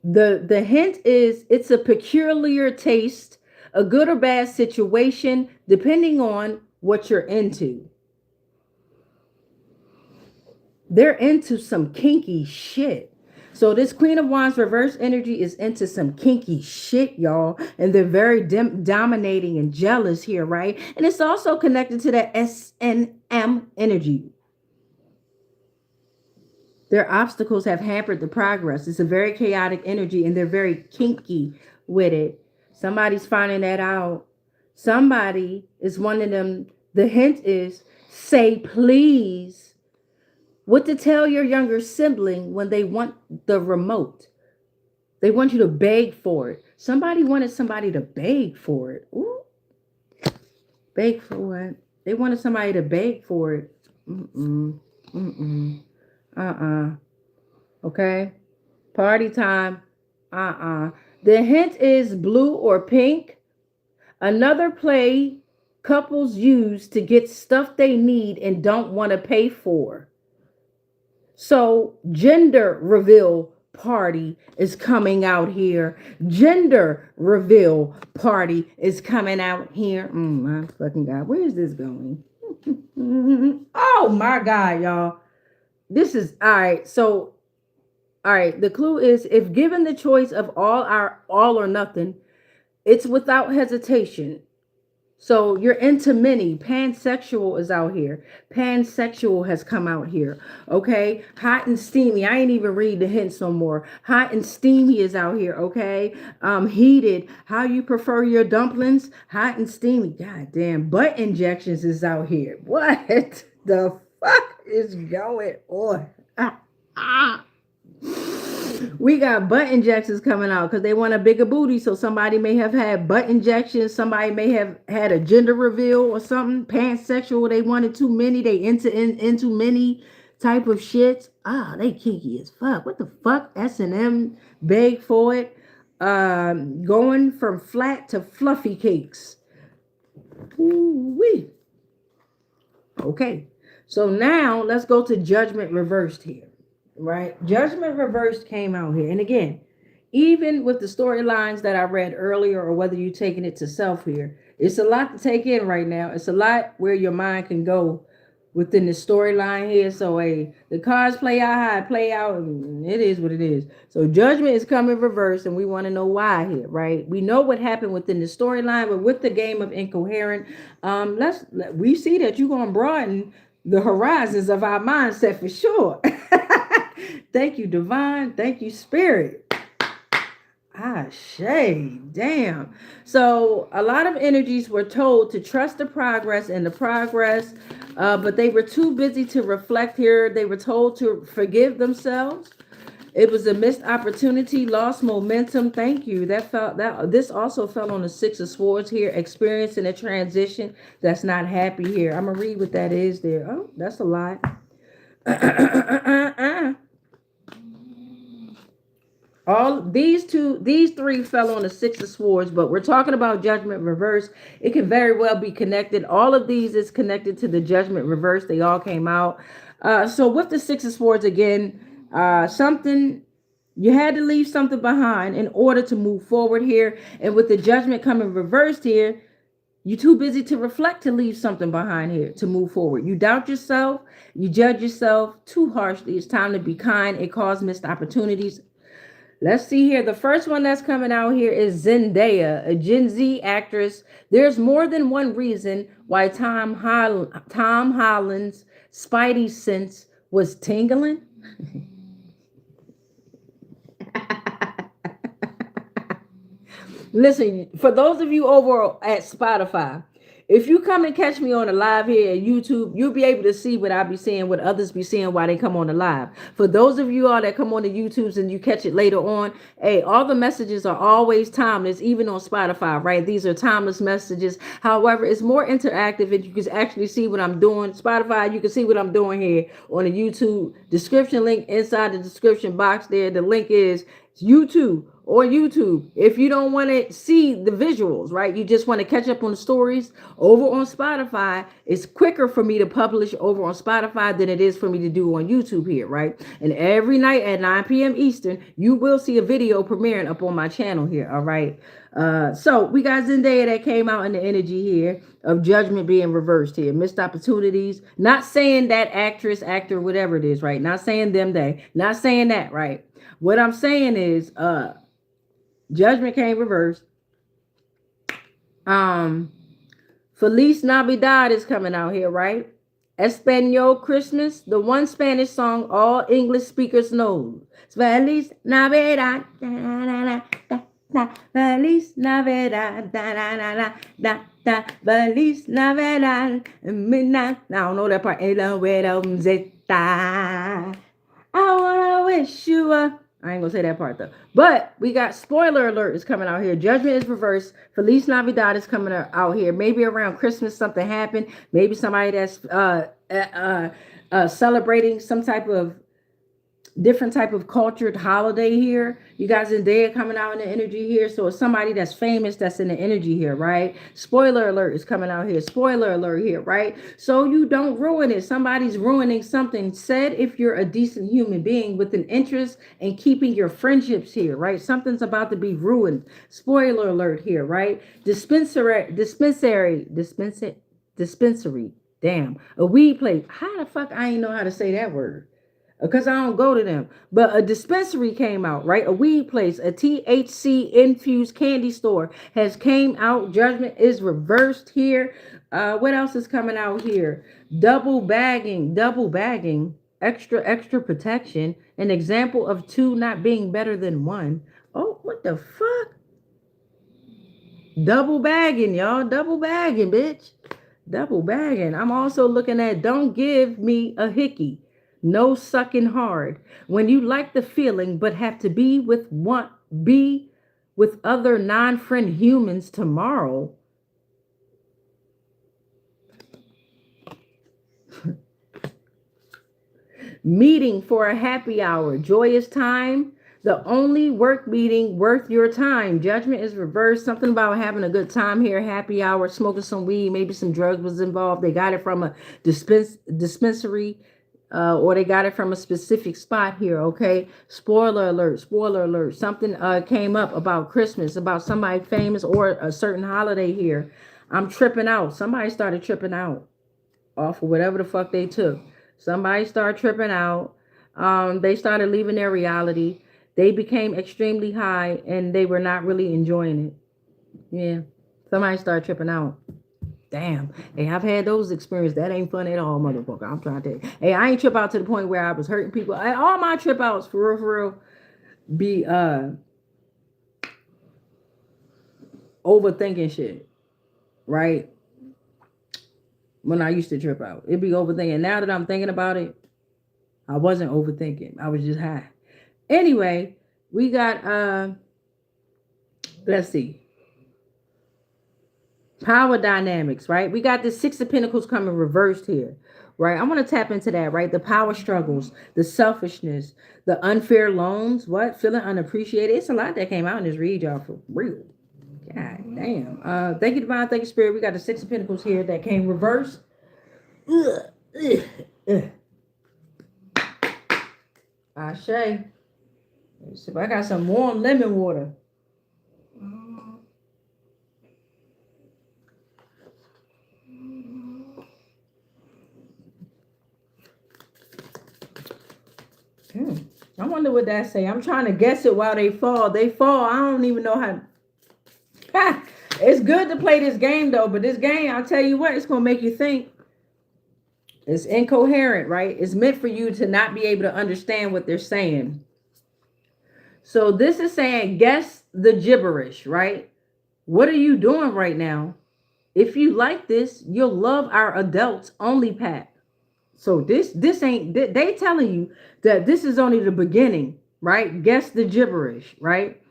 Speaker 1: the hint is it's a peculiar taste, a good or bad situation, depending on what you're into. They're into some kinky shit. So this Queen of Wands reverse energy is into some kinky shit, y'all. And they're very dominating and jealous here, right? And it's also connected to that S&M energy. Their obstacles have hampered the progress. It's a very chaotic energy, and they're very kinky with it. Somebody's finding that out. Somebody is one of them. The hint is say please. What to tell your younger sibling when they want the remote. They want you to beg for it. Somebody wanted somebody to beg for it. Ooh. Beg for what? They wanted somebody to beg for it. Okay. Party time. The hint is blue or pink. Another play couples use to get stuff they need and don't want to pay for. So gender reveal party is coming out here. Gender reveal party is coming out here. My fucking God. Where is this going? Oh my God, y'all. This is all right. So, all right. The clue is if given the choice of all or nothing, it's without hesitation. So you're into many. Pansexual is out here. Pansexual has come out here. Okay. Hot and steamy. I ain't even read the hints no more. Hot and steamy is out here. Okay. Heated. How you prefer your dumplings? Hot and steamy. God damn. Butt injections is out here. What the fuck is going on? We got butt injections coming out because they want a bigger booty. So somebody may have had butt injections. Somebody may have had a gender reveal or something. Pansexual. They wanted too many. They into many type of shit. They kinky as fuck. What the fuck? S&M beg for it. Going from flat to fluffy cakes. Ooh-wee. Okay. So now let's go to judgment reversed here. Right? Judgment reversed came out here. And again, even with the storylines that I read earlier, or whether you're taking it to self here, it's a lot to take in right now. It's a lot where your mind can go within the storyline here. So the cards play out how it play out, and it is what it is. So judgment is coming reversed, and we want to know why here, right? We know what happened within the storyline, but with the game of Incoherent, we see that you're going to broaden the horizons of our mindset for sure. Thank you, divine. Thank you, spirit. Ah, Shay, damn. So a lot of energies were told to trust the progress and the progress, but they were too busy to reflect here. They were told to forgive themselves. It was a missed opportunity, lost momentum. Thank you. That felt that this also fell on the Six of Swords here, experiencing a transition that's not happy here. I'm gonna read what that is there. Oh, that's a lot. All these three fell on the Six of Swords, but we're talking about Judgment reverse. It can very well be connected. All of these is connected to the Judgment reverse. They all came out. So with the Six of Swords again, something you had to leave something behind in order to move forward here. And with the Judgment coming reversed here, you're too busy to reflect to leave something behind here to move forward. You doubt yourself, you judge yourself too harshly. It's time to be kind. It caused missed opportunities. Let's see here. The first one that's coming out here is Zendaya, a Gen Z actress. There's more than one reason why Tom Holland's spidey sense was tingling. Listen, for those of you over at Spotify, if you come and catch me on the live here at YouTube, you'll be able to see what I be seeing, what others be seeing while they come on the live. For those of you all that come on the YouTubes and you catch it later on, hey, all the messages are always timeless, even on Spotify, right? These are timeless messages. However, it's more interactive and you can actually see what I'm doing. Spotify, you can see what I'm doing here on the YouTube description link inside the description box there. The link is YouTube or YouTube. If you don't want to see the visuals, right? You just want to catch up on the stories over on Spotify. It's quicker for me to publish over on Spotify than it is for me to do on YouTube here, right? And every night at 9 p.m. Eastern, you will see a video premiering up on my channel here, all right? So we got Zendaya that came out in the energy here of Judgment being reversed here. Missed opportunities. Not saying that actress, actor, whatever it is, right? Not saying them, they. Not saying that, right? What I'm saying is, Judgment came reversed. Feliz Navidad is coming out here, right? Espanol Christmas, the one Spanish song all English speakers know. Feliz Navidad. Da, da, da, da, Feliz Navidad. Da, da, da, da, da, Feliz Navidad. Midnight. I don't know that part. I wanna wish you a. I ain't gonna say that part though. But we got spoiler alert is coming out here. Judgment is reversed. Feliz Navidad is coming out here. Maybe around Christmas something happened. Maybe somebody that's celebrating some type of different type of cultured holiday here. You guys in there coming out in the energy here. So it's somebody that's famous that's in the energy here, right? Spoiler alert is coming out here. Spoiler alert here, right? So you don't ruin it. Somebody's ruining something said if you're a decent human being with an interest in keeping your friendships here, right? Something's about to be ruined. Spoiler alert here, right? Dispensary. Damn. A weed place. How the fuck I ain't know how to say that word? Because I don't go to them. But a dispensary came out, right? A weed place, a THC infused candy store has came out. Judgment is reversed here. What else is coming out here? Double bagging, extra protection. An example of two not being better than one. Oh, what the fuck? Double bagging, y'all. Double bagging, bitch. Double bagging. I'm also looking at don't give me a hickey. No sucking hard. When you like the feeling, but have to be with other non-friend humans tomorrow. Meeting for a happy hour. Joyous time. The only work meeting worth your time. Judgment is reversed. Something about having a good time here. Happy hour. Smoking some weed. Maybe some drugs was involved. They got it from a dispensary. Or they got it from a specific spot here, okay? Spoiler alert. Something came up about Christmas, about somebody famous or a certain holiday here. I'm tripping out. Somebody started tripping out off of whatever the fuck they took. Somebody started tripping out. They started leaving their reality. They became extremely high and they were not really enjoying it. Yeah. Somebody started tripping out. Damn. Hey, I've had those experiences. That ain't fun at all, motherfucker. I'm trying to tell you. Hey, I ain't trip out to the point where I was hurting people. All my trip outs, for real, be overthinking shit. Right? When I used to trip out. It'd be overthinking. Now that I'm thinking about it, I wasn't overthinking. I was just high. Anyway, we got let's see. Power dynamics, right? We got the Six of Pentacles coming reversed here, right? I want to tap into that, right? The power struggles, the selfishness, the unfair loans, what? Feeling unappreciated. It's a lot that came out in this read, y'all, for real. God damn. Thank you, Divine. Thank you, Spirit. We got the Six of Pentacles here that came reversed. Ashe. Let's see if I got some warm lemon water. I wonder what that say. I'm trying to guess it while they fall. They fall. I don't even know how. It's good to play this game, though. But this game, I'll tell you what, it's going to make you think. It's incoherent, right? It's meant for you to not be able to understand what they're saying. So this is saying, guess the gibberish, right? What are you doing right now? If you like this, you'll love our adults only pack. So this ain't, they telling you that this is only the beginning, right? Guess the gibberish, right?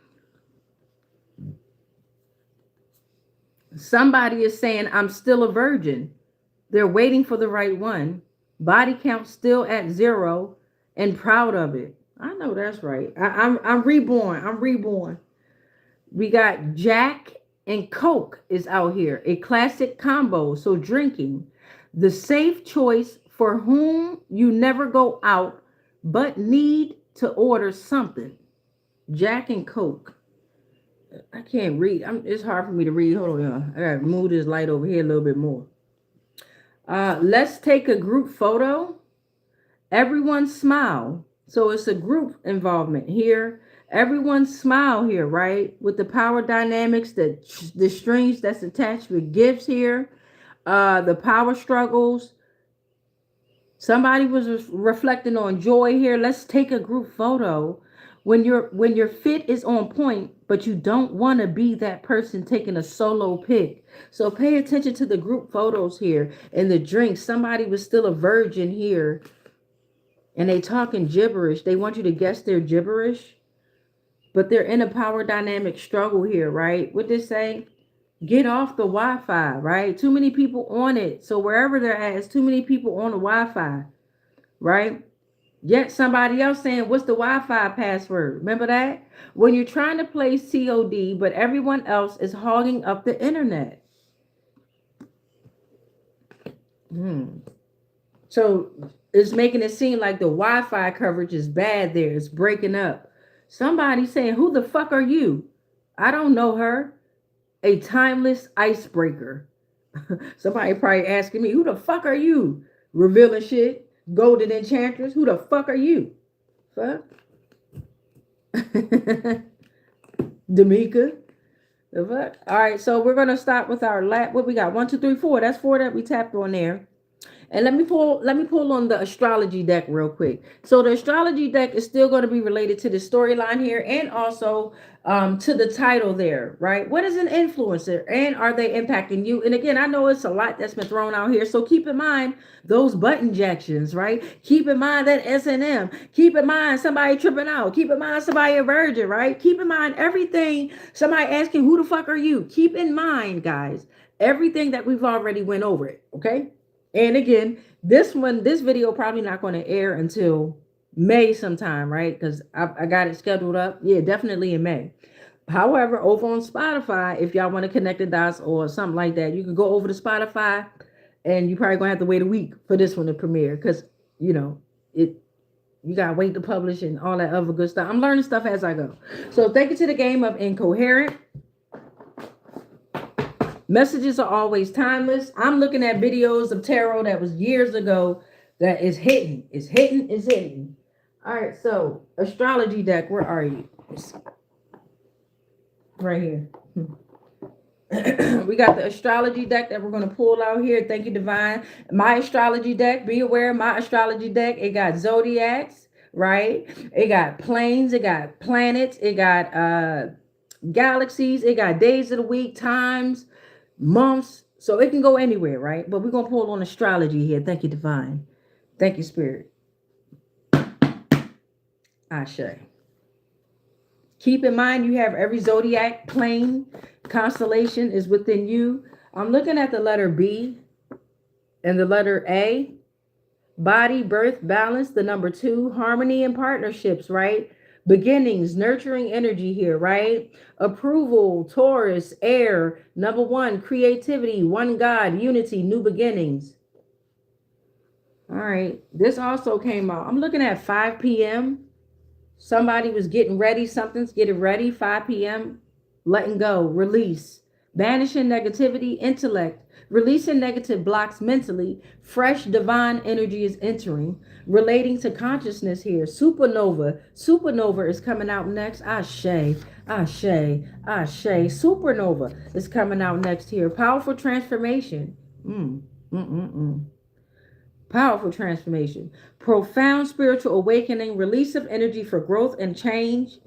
Speaker 1: Somebody is saying, I'm still a virgin. They're waiting for the right one. Body count still at 0 and proud of it. I know that's right. I'm reborn. I'm reborn. We got Jack and Coke is out here. A classic combo. So drinking. The safe choice for whom you never go out but need to order something. Jack and Coke. I can't read. It's hard for me to read. Hold on, y'all. I gotta move this light over here a little bit more. Let's take a group photo. Everyone smile. So it's a group involvement here. Everyone smile here, right? With the power dynamics, the strings that's attached with gifts here. The power struggles. Somebody was reflecting on joy here. Let's take a group photo. When your fit is on point, but you don't want to be that person taking a solo pic. So pay attention to the group photos here and the drinks. Somebody was still a virgin here and they talking gibberish. They want you to guess their gibberish, but they're in a power dynamic struggle here, right? What they say? Get off the Wi-Fi, right? Too many people on it. So wherever they're at, it's too many people on the Wi-Fi, right? Yet somebody else saying, what's the Wi-Fi password? Remember that? When you're trying to play COD, but everyone else is hogging up the internet. So it's making it seem like the Wi-Fi coverage is bad there. It's breaking up. Somebody saying, who the fuck are you? I don't know her. A timeless icebreaker. Somebody probably asking me, who the fuck are you? Revealing shit. Golden Enchantress, who the fuck are you? Fuck. D'Amica. The fuck? All right, so we're gonna start with our lap. What we got? 1, 2, 3, 4. That's 4 that we tapped on there. And let me pull on the astrology deck real quick. So the astrology deck is still going to be related to the storyline here and also to the title there, right? What is an influencer and are they impacting you? And again, I know it's a lot that's been thrown out here. So keep in mind those button injections, right? Keep in mind that S&M. Keep in mind somebody tripping out. Keep in mind somebody a virgin, right? Keep in mind everything. Somebody asking, who the fuck are you? Keep in mind, guys, everything that we've already went over it, okay? And again, this video probably not going to air until May sometime, right? Because I got it scheduled up. Yeah, definitely in May. However, over on Spotify, if y'all want to connect the dots or something like that, you can go over to Spotify and you probably going to have to wait a week for this one to premiere because, you know, you got to wait to publish and all that other good stuff. I'm learning stuff as I go. So thank you to the game of Incoherent. Messages are always timeless. I'm looking at videos of tarot that was years ago that is hitting. It's hitting. It's hitting. All right, so astrology deck, where are you? Right here. We got the astrology deck that we're going to pull out here. Thank you, Divine. My astrology deck. Be aware of my astrology deck. It got zodiacs, right? It got planes. It got planets. It got galaxies. It got days of the week, times, months. So it can go anywhere, right? But we're going to pull on astrology here. Thank you, Divine. Thank you, Spirit. Ashe. Keep in mind you have every zodiac plane constellation is within you. I'm looking at the letter B and the letter A. Body, birth, balance, the number 2, harmony and partnerships, right? Beginnings, nurturing energy here, right? Approval, Taurus, air, number 1, creativity, one God, unity, new beginnings. All right, this also came out. I'm looking at 5 p.m. Somebody was getting ready, something's getting ready, 5 p.m., letting go, release, banishing negativity, intellect, releasing negative blocks mentally, fresh divine energy is entering, relating to consciousness here, supernova is coming out next, ashe, ashe, ashe, supernova is coming out next here, powerful transformation, Powerful transformation. Profound spiritual awakening. Release of energy for growth and change.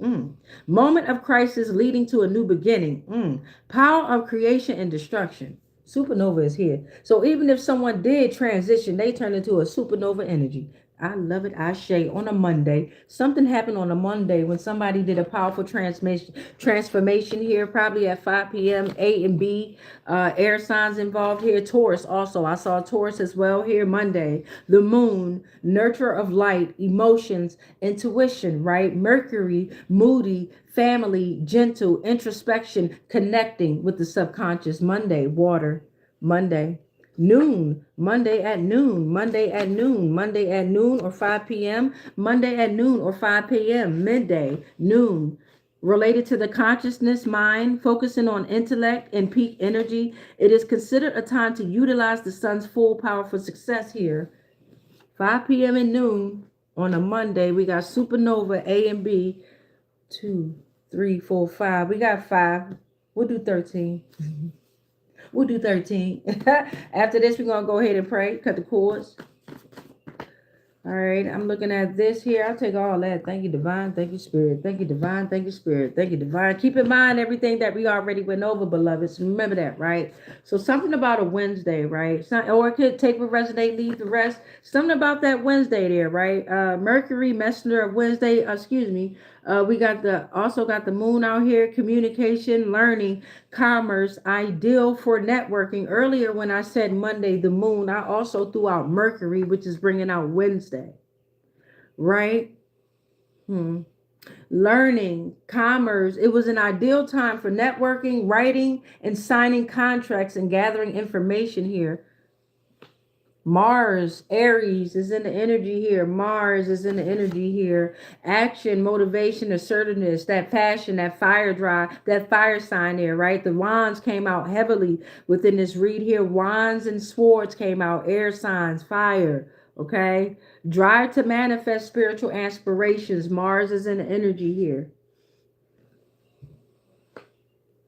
Speaker 1: Moment of crisis leading to a new beginning. Power of creation and destruction. Supernova is here. So even if someone did transition, they turn into a supernova energy. I love it. Ashe. On a Monday. Something happened on a Monday when somebody did a powerful transformation here, probably at 5 p.m. A and B. Air signs involved here. Taurus also. I saw Taurus as well here Monday. The moon, nurturer of light, emotions, intuition, right? Mercury, moody, family, gentle, introspection, connecting with the subconscious. Monday, water. Monday. Noon, Monday at noon, Monday at noon, Monday at noon or 5 p.m., Monday at noon or 5 p.m., midday, noon, related to the consciousness mind, focusing on intellect and peak energy. It is considered a time to utilize the sun's full power for success here. 5 p.m. and noon on a Monday, we got supernova A and B, 2, 3, 4, 5. We got 5. We'll do 13. We'll do 13. After this, we're going to go ahead and pray. Cut the cords. All right. I'm looking at this here. I'll take all that. Thank you, Divine. Thank you, Spirit. Thank you, Divine. Thank you, Spirit. Thank you, Divine. Keep in mind everything that we already went over, beloveds. Remember that, right? So something about a Wednesday, right? Or it could take what resonate, leave the rest. Something about that Wednesday there, right? Mercury, messenger of Wednesday. We also got the moon out here, communication, learning, commerce, ideal for networking. Earlier when I said Monday, the moon, I also threw out Mercury, which is bringing out Wednesday, right? Learning, commerce. It was an ideal time for networking, writing, and signing contracts and gathering information here. Mars, Aries is in the energy here. Mars is in the energy here. Action, motivation, assertiveness, that passion, that fire drive, that fire sign there, right? The wands came out heavily within this read here. Wands and swords came out. Air signs, fire, okay? Drive to manifest spiritual aspirations. Mars is in the energy here.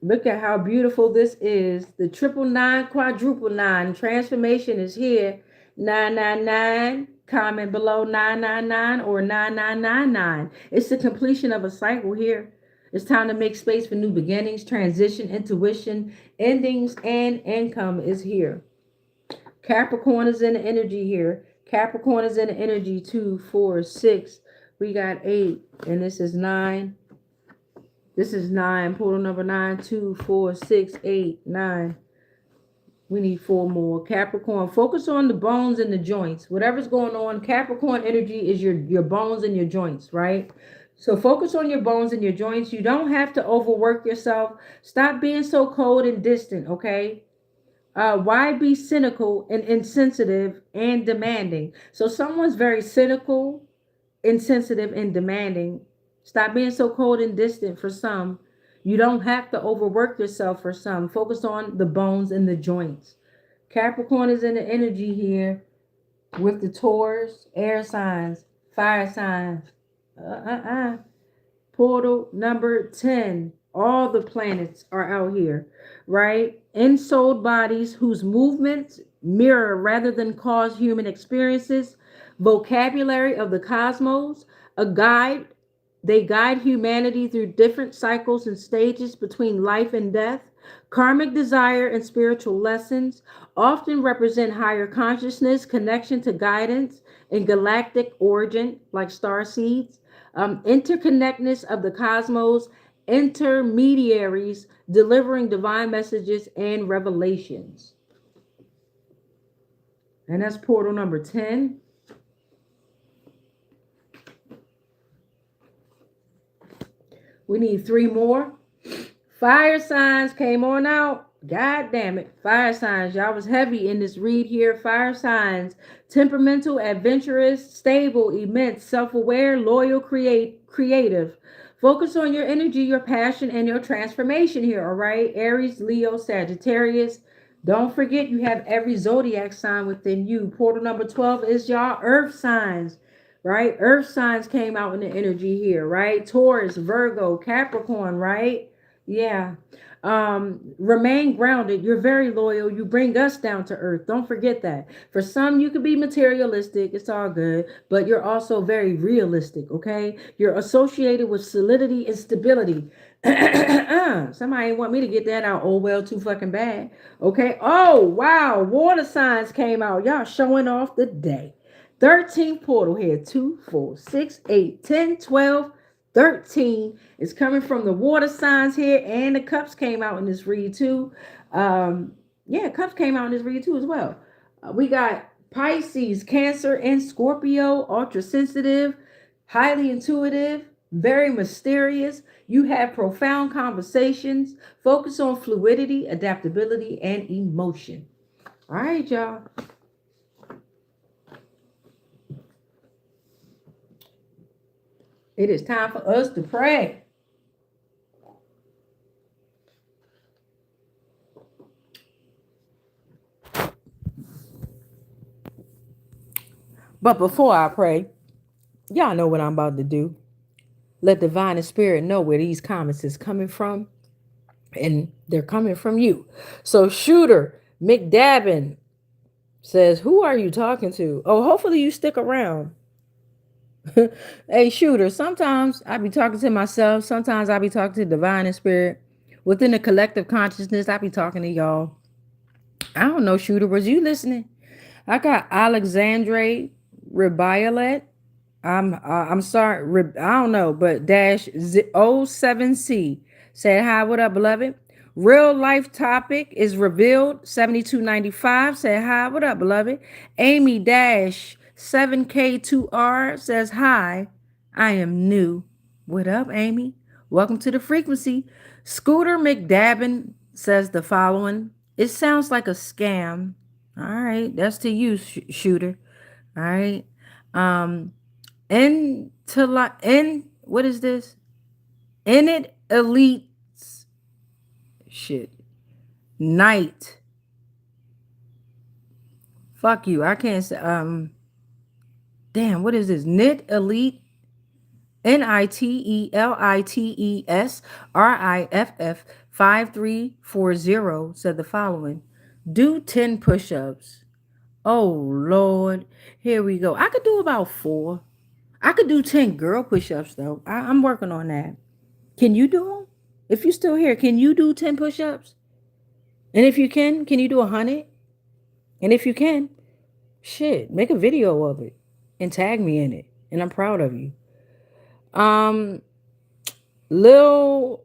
Speaker 1: Look at how beautiful this is. The 999, quadruple 9. Transformation is here. 999. Comment below 999 or 9999. It's the completion of a cycle here. It's time to make space for new beginnings, transition, intuition, endings, and income is here. Capricorn is in the energy here. Capricorn is in the energy 2, 4, 6. We got 8, and this is 9. This is 9. Portal number 9, 2, 4, 6, 8, 9. We need 4 more. Capricorn, focus on the bones and the joints. Whatever's going on, Capricorn energy is your bones and your joints, right? So focus on your bones and your joints. You don't have to overwork yourself. Stop being so cold and distant, okay? Why be cynical and insensitive and demanding? So someone's very cynical, insensitive, and demanding. Stop being so cold and distant for some. You don't have to overwork yourself for some. Focus on the bones and the joints. Capricorn is in the energy here with the Taurus, air signs, fire signs. Portal number 10. All the planets are out here, right? Ensouled bodies whose movements mirror rather than cause human experiences, vocabulary of the cosmos, a guide. They guide humanity through different cycles and stages between life and death. Karmic desire and spiritual lessons often represent higher consciousness, connection to guidance, and galactic origin, like star seeds. Interconnectedness of the cosmos, intermediaries delivering divine messages and revelations. And that's portal number 10. We need 3 more. Fire signs came on out. God damn it. Fire signs. Y'all was heavy in this read here. Fire signs. Temperamental, adventurous, stable, immense, self-aware, loyal, creative. Focus on your energy, your passion, and your transformation here, all right? Aries, Leo, Sagittarius. Don't forget you have every zodiac sign within you. Portal number 12 is y'all earth signs, right? Earth signs came out in the energy here, right? Taurus, Virgo, Capricorn, right? Yeah. Remain grounded. You're very loyal. You bring us down to earth. Don't forget that. For some, you could be materialistic. It's all good. But you're also very realistic, okay? You're associated with solidity and stability. Somebody want me to get that out. Oh, well, too fucking bad. Okay. Oh, wow. Water signs came out. Y'all showing off the day. 13th portal here. 2, 4, 6, 8, 10, 12, 13 is coming from the water signs here, and the cups came out in this read too. Yeah, cups came out in this read too as well. We got Pisces, Cancer, and Scorpio, ultra sensitive, highly intuitive, very mysterious. You have profound conversations, focus on fluidity, adaptability, and emotion. All right, y'all. It is time for us to pray. But before I pray, y'all know what I'm about to do. Let divine and spirit know where these comments is coming from, and they're coming from you. So Shooter McDabbin says, who are you talking to? Oh, hopefully you stick around. Hey, Shooter, sometimes I be talking to myself. Sometimes I be talking to divine and spirit. Within the collective consciousness, I be talking to y'all. I don't know, Shooter, was you listening? I got Alexandre Rebiolet. I'm sorry, I don't know, but dash 07C said, hi, what up, beloved? Real life topic is revealed. 7295 said, hi, what up, beloved? Amy dash 7K2R says, hi, I am new. What up, Amy? Welcome to the frequency. Scooter McDabbin says the following. It sounds like a scam. All right, that's to you, Shooter. All right. What is this? It elites shit. Night. Fuck you. I can't say damn, what is this? Knit elite NITELITES RIFF 5340 said the following. Do 10 push-ups. Oh Lord. Here we go. I could do about 4. I could do 10 girl push-ups though. I'm working on that. Can you do them? If you're still here, can you do 10 push-ups? And if you can you do 100? And if you can, shit, make a video of it and tag me in it. And I'm proud of you. Lil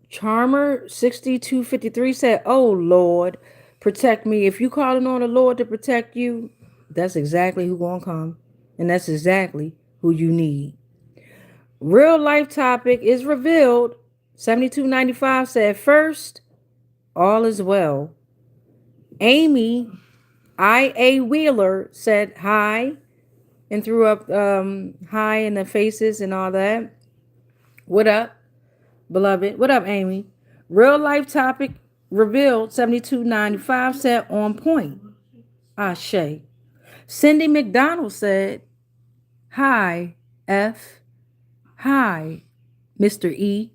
Speaker 1: Charmer 6253 said, oh Lord, protect me. If you calling on the Lord to protect you, that's exactly who gonna come. And that's exactly who you need. Real life topic is revealed. 7295 said, first, all is well. Amy I.A. Wheeler said hi and threw up hi in the faces and all that. What up, beloved? What up, Amy? Real life topic revealed. 7295 said on point. Ashe. Cindy McDonald said, hi, F. Hi, Mr. E.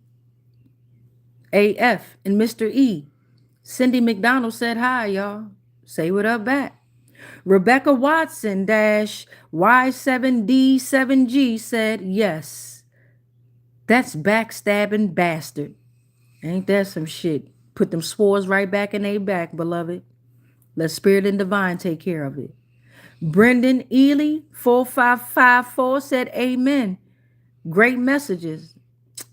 Speaker 1: AF and Mr. E. Cindy McDonald said hi, y'all. Say what up back. Rebecca Watson dash Y7D7G said yes. That's backstabbing bastard. Ain't that some shit? Put them spores right back in their back, beloved. Let Spirit and Divine take care of it. Brendan Ely 4554 said amen. Great messages.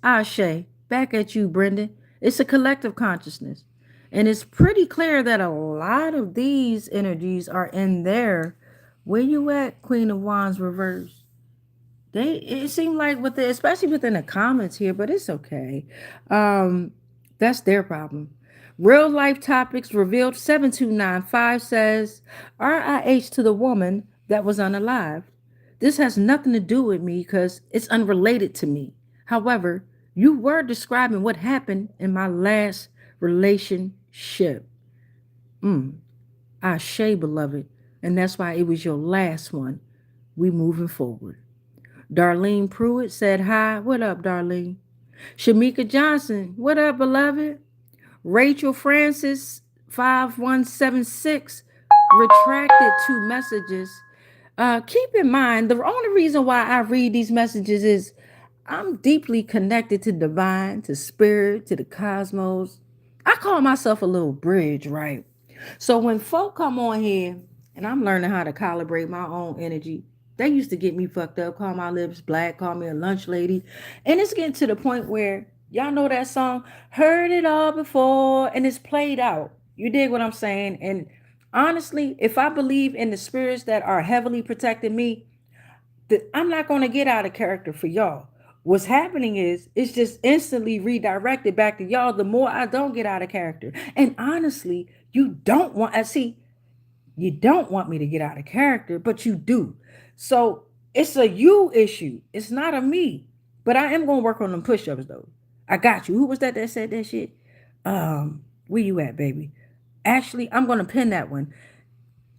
Speaker 1: Ashe. Back at you, Brendan. It's a collective consciousness. And it's pretty clear that a lot of these energies are in there. Where you at, Queen of Wands reverse? It seemed like with the, especially within the comments here, but it's okay. That's their problem. Real life topics revealed 7295 says RIH to the woman that was unalive. This has nothing to do with me because it's unrelated to me. However, you were describing what happened in my last relationship. Ashe, beloved. And that's why it was your last one. We moving forward. Darlene Pruitt said hi. What up, Darlene? Shamika Johnson. What up, beloved? Rachel Francis 5176 retracted 2 messages. Keep in mind, the only reason why I read these messages is I'm deeply connected to divine, to spirit, to the cosmos. I call myself a little bridge, right? So when folk come on here and I'm learning how to calibrate my own energy, they used to get me fucked up, call my lips black, call me a lunch lady. And it's getting to the point where y'all know that song, heard it all before, and it's played out. You dig what I'm saying? And honestly, if I believe in the spirits that are heavily protecting me, I'm not going to get out of character for y'all. What's happening is it's just instantly redirected back to y'all the more I don't get out of character. And honestly, you don't want, you don't want me to get out of character, but you do. So it's a you issue. It's not a me. But I am going to work on them push-ups though. I got you. Who was that said that shit? Where you at, baby? Actually, I'm going to pin that one.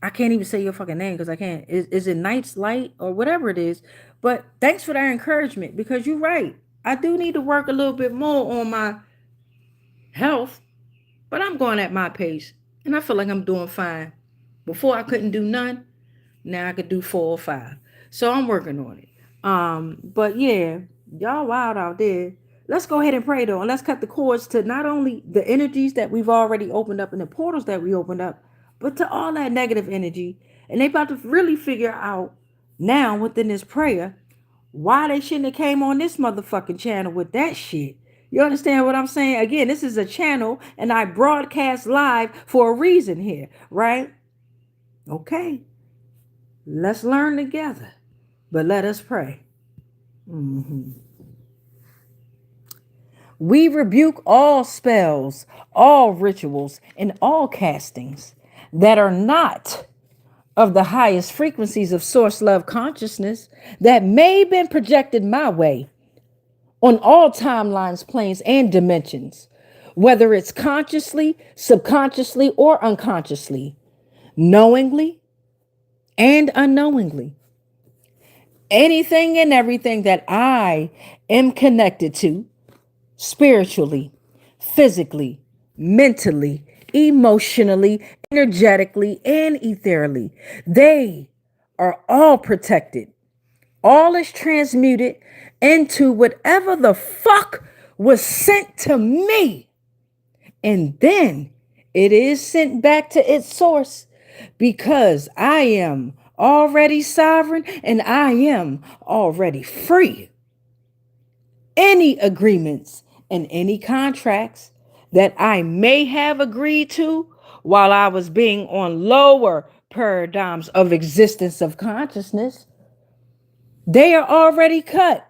Speaker 1: I can't even say your fucking name because I can't. Is it Night's Light or whatever it is? But thanks for that encouragement because you're right. I do need to work a little bit more on my health, but I'm going at my pace and I feel like I'm doing fine. Before I couldn't do none. Now I could do 4 or 5. So I'm working on it. But yeah, y'all wild out there. Let's go ahead and pray though. And let's cut the cords to not only the energies that we've already opened up and the portals that we opened up, but to all that negative energy. And they about to really figure out now within this prayer why they shouldn't have came on this motherfucking channel with that shit. You understand what I'm saying? Again, this is a channel and I broadcast live for a reason here, right? Okay. Let's learn together, but let us pray. We rebuke all spells, all rituals, and all castings that are not of the highest frequencies of source love consciousness that may have been projected my way on all timelines, planes, and dimensions, whether it's consciously, subconsciously, or unconsciously, knowingly and unknowingly. Anything and everything that I am connected to spiritually, physically, mentally, emotionally, energetically, and ethereally, they are all protected. All is transmuted into whatever the fuck was sent to me. And then it is sent back to its source because I am already sovereign and I am already free. Any agreements and any contracts that I may have agreed to while I was being on lower paradigms of existence of consciousness, they are already cut.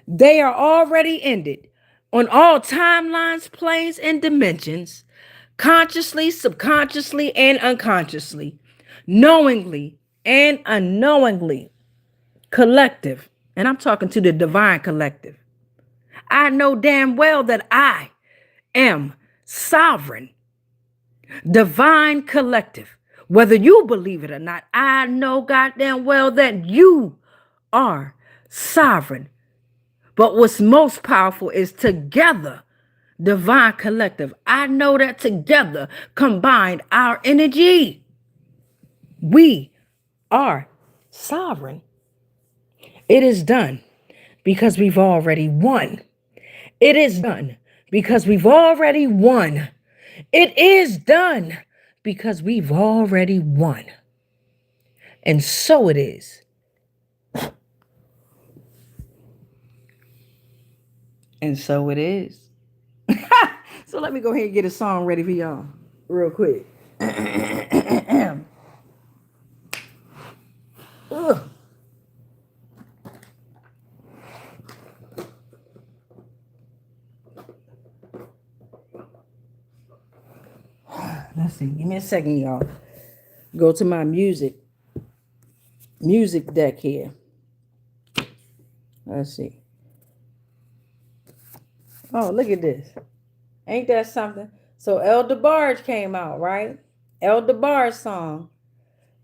Speaker 1: They are already ended on all timelines, planes, and dimensions, consciously, subconsciously, and unconsciously, knowingly and unknowingly, collective. And I'm talking to the divine collective. I know damn well that I am sovereign, divine collective. Whether you believe it or not, I know goddamn well that you are sovereign. But what's most powerful is together, divine collective. I know that together, combined, our energy, we are sovereign. It is done because we've already won. It is done because we've already won. It is done because we've already won. And so it is. And so it is. So let me go ahead and get a song ready for y'all real quick. Ugh. Let's see. Give me a second, y'all. Go to my music deck here. Let's see. Oh, look at this. Ain't that something? So Elder Barge came out, right? Elder Barge song.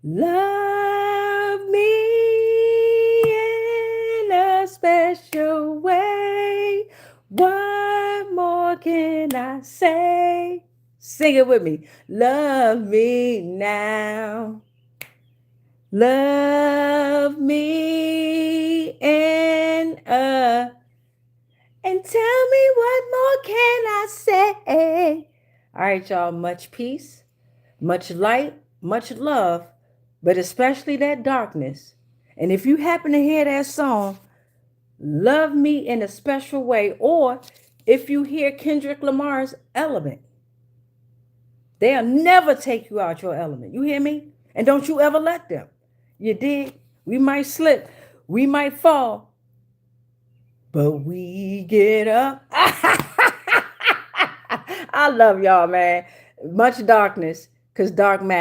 Speaker 1: Love me in a special way. What more can I say? Sing it with me. Love me now. Love me and tell me what more can I say. All right, y'all. Much peace, much light, much love, but especially that darkness. And if you happen to hear that song, Love Me in a Special Way, or if you hear Kendrick Lamar's Element, they'll never take you out your element. You hear me? And don't you ever let them. You dig? We might slip. We might fall. But we get up. I love y'all, man. Much darkness, because dark matter.